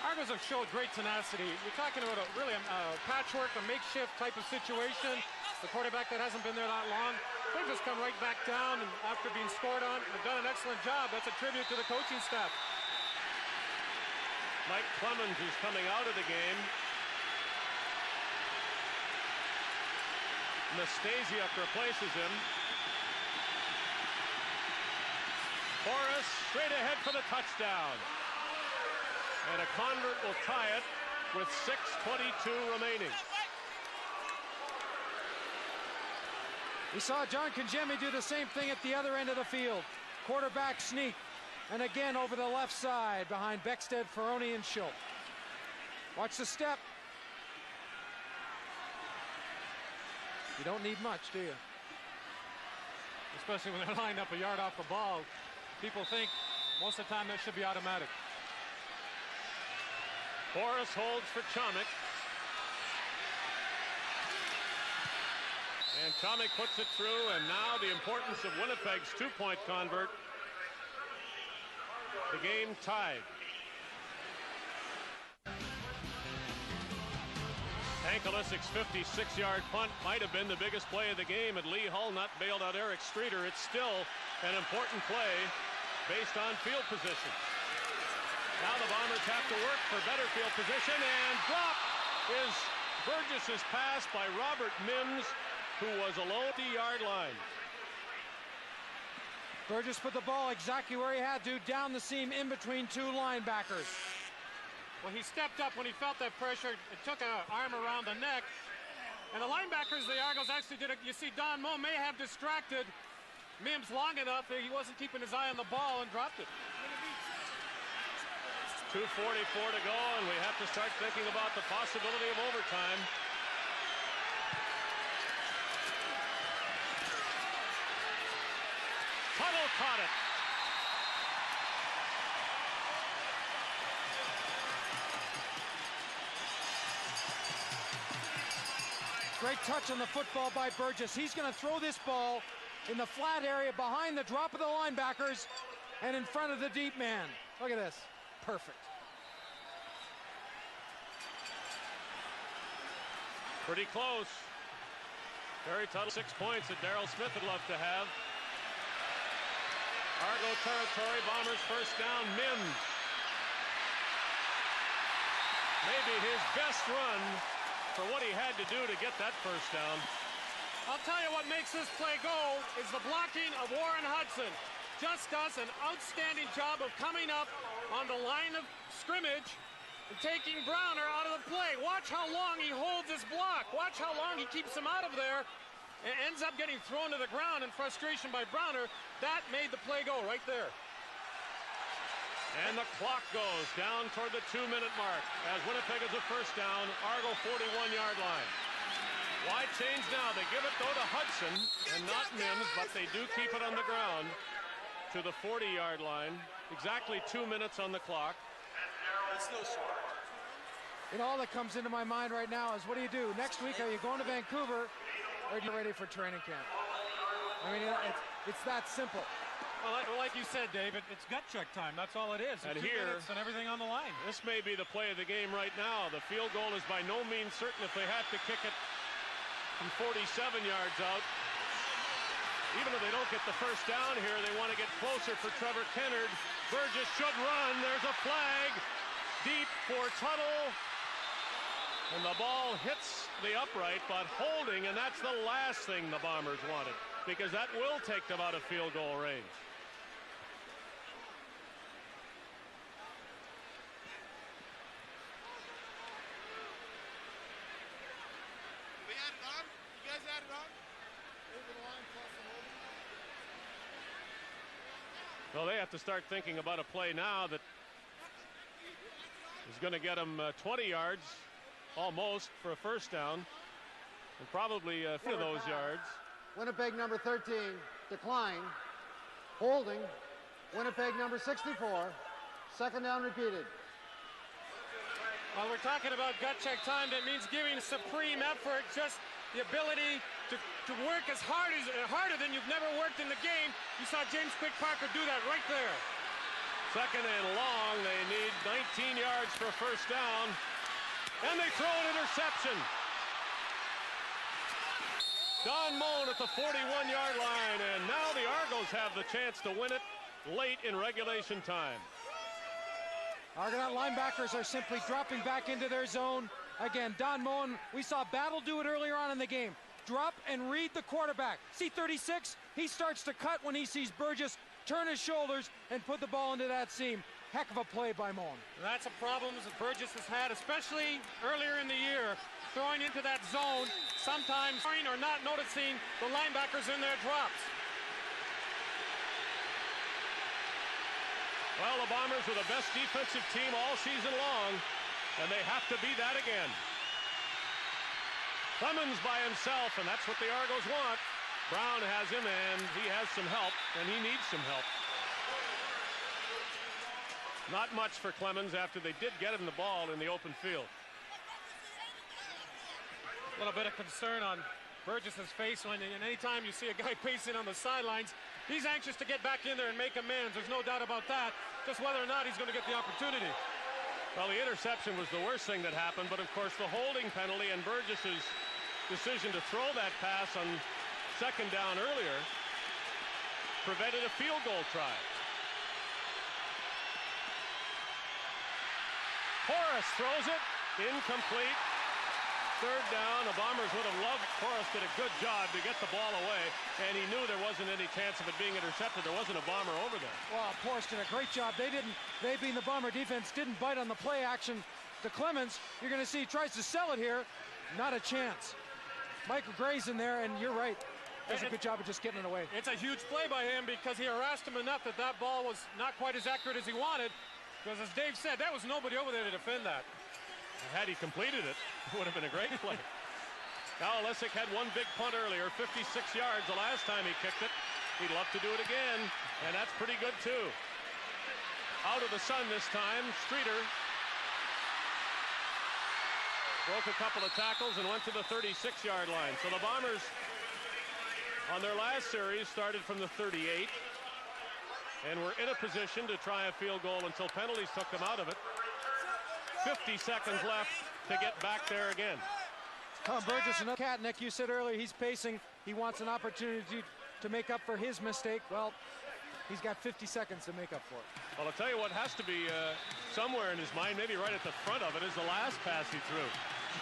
Speaker 6: Argos have showed great tenacity. You're talking about really a patchwork, a makeshift type of situation. The quarterback that hasn't been there that long, they've just come right back down, and after being scored on, have done an excellent job. That's a tribute to the coaching staff.
Speaker 1: Mike Clemens is coming out of the game. Nastasiuk replaces him. Porras straight ahead for the touchdown. And a convert will tie it with 6:22 remaining.
Speaker 4: We saw John Kangemi do the same thing at the other end of the field. Quarterback sneak. And again over the left side behind Beckstead, Ferroni, and Schultz. Watch the step. You don't need much, do you?
Speaker 6: Especially when they're lined up a yard off the ball. People think most of the time that should be automatic.
Speaker 1: Porras holds for Chomik. And Chomik puts it through, and now the importance of Winnipeg's 2-point convert. The game tied. Hank Olisic's 56-yard punt might have been the biggest play of the game. Had Lee Hull not bailed out Eric Streeter, it's still an important play based on field position. Now the Bombers have to work for better field position, and drop is Burgess's pass by Robert Mims, who was alone at the yard line.
Speaker 4: Burgess put the ball exactly where he had to, down the seam in between two linebackers.
Speaker 6: Well, he stepped up when he felt that pressure. It took an arm around the neck. And the linebackers, the Argos actually did it. You see, Don Moe may have distracted Mims long enough that he wasn't keeping his eye on the ball and dropped it.
Speaker 1: 2:44 to go, and we have to start thinking about the possibility of overtime. Tuttle caught it.
Speaker 4: Great touch on the football by Burgess. He's going to throw this ball in the flat area behind the drop of the linebackers and in front of the deep man. Look at this. Perfect.
Speaker 1: Pretty close. Barry Tuttle, 6 points that Darryl Smith would love to have. Argo territory, Bombers first down, Mims. Maybe his best run for what he had to do to get that first down.
Speaker 6: I'll tell you what makes this play go is the blocking of Warren Hudson. Just does an outstanding job of coming up on the line of scrimmage and taking Browner out of the play. Watch how long he holds his block. Watch how long he keeps him out of there and ends up getting thrown to the ground in frustration by Browner. That made the play go right there.
Speaker 1: And the clock goes down toward the 2-minute mark as Winnipeg is a first down, Argo 41-yard line. Why change now? They give it, though, to Hudson and not Mims, but they do keep it on the ground to the 40-yard line. Exactly 2 minutes on the clock.
Speaker 4: And all that comes into my mind right now is, what do you do? Next week, are you going to Vancouver or are you ready for training camp? I mean, it's that simple.
Speaker 6: Well, like you said, David, it's gut check time. That's all it is.
Speaker 1: And
Speaker 6: 2
Speaker 1: here,
Speaker 6: minutes and everything on the line.
Speaker 1: This may be the play of the game right now. The field goal is by no means certain if they have to kick it from 47 yards out. Even if they don't get the first down here, they want to get closer for Trevor Kennard. Burgess should run. There's a flag deep for Tuttle. And the ball hits the upright, but holding, and that's the last thing the Bombers wanted, because that will take them out of field goal range.
Speaker 9: We had it on? You guys had it on? Over the line plus the holding?
Speaker 1: Well, they have to start thinking about a play now that is going to get them 20 yards, almost, for a first down, and probably a few of those yards.
Speaker 5: Winnipeg number 13, decline. Holding. Winnipeg number 64. Second down repeated.
Speaker 6: Well, we're talking about gut check time. That means giving supreme effort, just the ability to work as harder than you've never worked in the game. You saw James Quick Parker do that right there.
Speaker 1: Second and long. They need 19 yards for a first down. And they throw an interception. Don Moen at the 41-yard line. And now the Argos have the chance to win it late in regulation time.
Speaker 4: Argonaut linebackers are simply dropping back into their zone. Again, Don Moen, we saw Battle do it earlier on in the game. Drop and read the quarterback. See 36, he starts to cut when he sees Burgess turn his shoulders and put the ball into that seam. Heck of a play by Moen.
Speaker 6: That's a problem that Burgess has had, especially earlier in the year, throwing into that zone, sometimes or not noticing the linebackers in their drops.
Speaker 1: Well, the Bombers were the best defensive team all season long, and they have to be that again. Clemens by himself, and that's what the Argos want. Brown has him, and he has some help, and he needs some help. Not much for Clemens after they did get him the ball in the open field.
Speaker 6: A little bit of concern on Burgess's face when, and anytime you see a guy pacing on the sidelines, he's anxious to get back in there and make amends. There's no doubt about that. Just whether or not he's going to get the opportunity.
Speaker 1: Well, the interception was the worst thing that happened, but of course the holding penalty and Burgess's decision to throw that pass on second down earlier prevented a field goal try. Forrest throws it, incomplete. Third down. The Bombers would have loved. Forrest did a good job to get the ball away, and he knew there wasn't any chance of it being intercepted. There wasn't a Bomber over there.
Speaker 4: Well, Forrest did a great job. They being the Bomber defense, didn't bite on the play action to Clemens. You're going to see he tries to sell it here. Not a chance. Michael Gray's in there, and you're right. Does a good job of just getting it away.
Speaker 6: It's a huge play by him because he harassed him enough that that ball was not quite as accurate as he wanted. Because as Dave said, that was nobody over there to defend that.
Speaker 1: Had he completed it, it would have been a great play. Now Olesic had one big punt earlier, 56 yards the last time he kicked it. He'd love to do it again, and that's pretty good too. Out of the sun this time, Streeter broke a couple of tackles and went to the 36-yard line. So the Bombers on their last series started from the 38 and were in a position to try a field goal until penalties took them out of it. 50 seconds left to get back there again.
Speaker 4: Tom Burgess, another Katnick, you said earlier, he's pacing. He wants an opportunity to make up for his mistake. Well, he's got 50 seconds to make up for it.
Speaker 1: Well, I'll tell you what has to be somewhere in his mind, maybe right at the front of it, is the last pass he threw.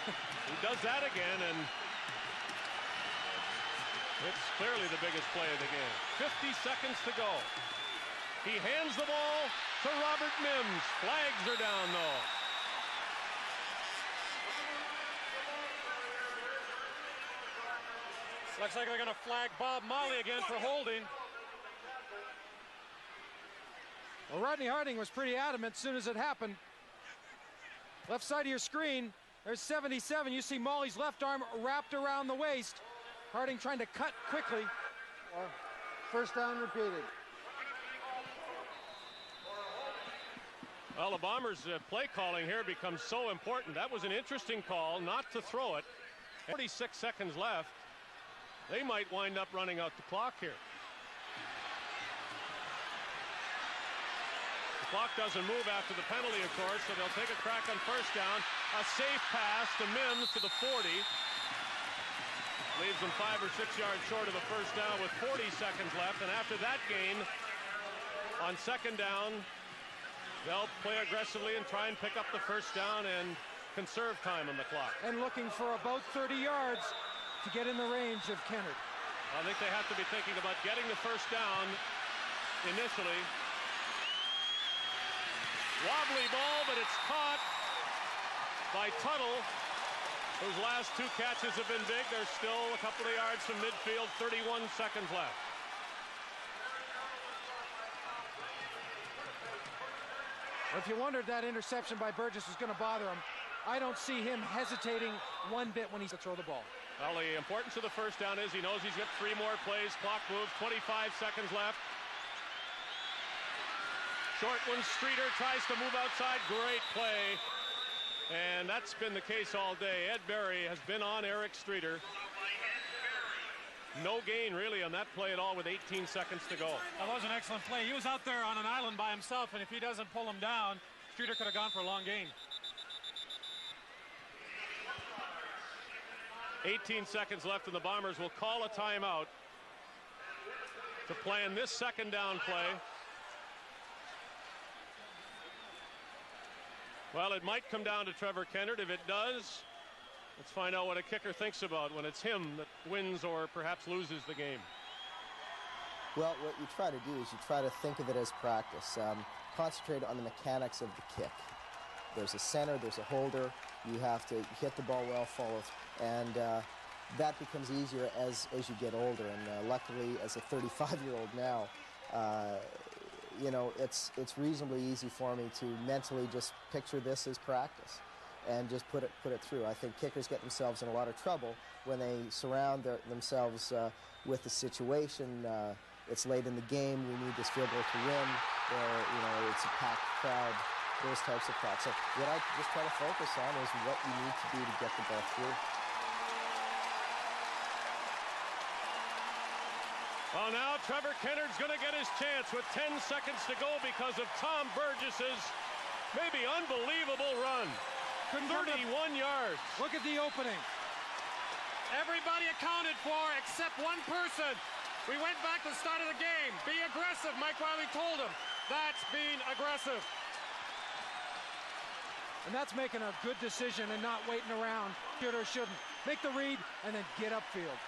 Speaker 1: He does that again, and it's clearly the biggest play of the game. 50 seconds to go. He hands the ball to Robert Mims. Flags are down, though.
Speaker 6: Looks like they're going to flag Bob Molly again for holding.
Speaker 4: Well, Rodney Harding was pretty adamant as soon as it happened. Left side of your screen, there's 77. You see Molly's left arm wrapped around the waist. Harding trying to cut quickly.
Speaker 5: First down repeated.
Speaker 1: Well, the Bombers' play calling here becomes so important. That was an interesting call not to throw it. 46 seconds left. They might wind up running out the clock here. The clock doesn't move after the penalty, of course, so they'll take a crack on first down. A safe pass to Mims to the 40. Leaves them 5 or 6 yards short of the first down with 40 seconds left. And after that gain, on second down, they'll play aggressively and try and pick up the first down and conserve time on the clock.
Speaker 4: And looking for about 30 yards to get in the range of Kennard.
Speaker 1: I think they have to be thinking about getting the first down initially. Wobbly ball, but it's caught by Tuttle, whose last two catches have been big. There's still a couple of yards from midfield, 31 seconds left.
Speaker 4: If you wondered that interception by Burgess was going to bother him, I don't see him hesitating one bit when he's to throw the ball.
Speaker 1: Well, the importance of the first down is he knows he's got 3 more plays. Clock moves, 25 seconds left. Short one, Streeter tries to move outside. Great play. And that's been the case all day. Ed Berry has been on Eric Streeter. No gain, really, on that play at all with 18 seconds to go.
Speaker 6: That was an excellent play. He was out there on an island by himself, and if he doesn't pull him down, Streeter could have gone for a long gain.
Speaker 1: 18 seconds left, and the Bombers will call a timeout to plan this second down play. Well, it might come down to Trevor Kennard. If it does, let's find out what a kicker thinks about when it's him that wins or perhaps loses the game.
Speaker 10: Well, what you try to do is you try to think of it as practice. Concentrate on the mechanics of the kick. There's a center, there's a holder. You have to hit the ball well, follow, and that becomes easier as you get older. And luckily, as a 35-year-old now, you know, it's reasonably easy for me to mentally just picture this as practice and just put it through. I think kickers get themselves in a lot of trouble when they surround themselves with the situation. It's late in the game. We need this field goal to win. You know, it's a packed crowd. Those types of thoughts. So what I just try to focus on is what you need to do to get the ball through.
Speaker 1: Well, now Trevor Kennard's going to get his chance with 10 seconds to go because of Tom Burgess's maybe unbelievable run. 31 yards.
Speaker 4: Look at the opening.
Speaker 6: Everybody accounted for except one person. We went back to the start of the game. Be aggressive, Mike Riley told him. That's being aggressive.
Speaker 4: And that's making a good decision and not waiting around. Should or shouldn't. Make the read and then get upfield.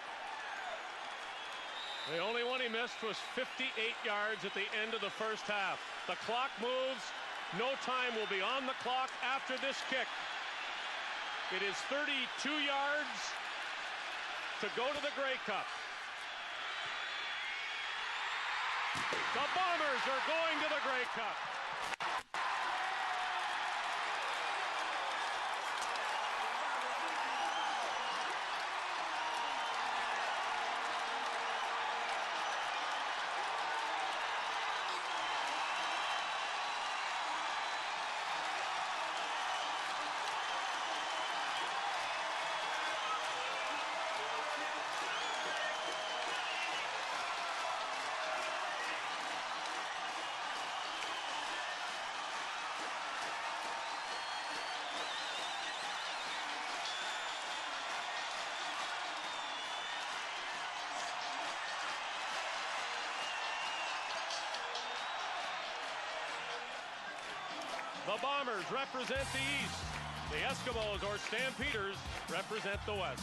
Speaker 1: The only one he missed was 58 yards at the end of the first half. The clock moves. No time will be on the clock after this kick. It is 32 yards to go to the Grey Cup. The Bombers are going to the Grey Cup. The Bombers represent the East. The Eskimos or Stampeders represent the West.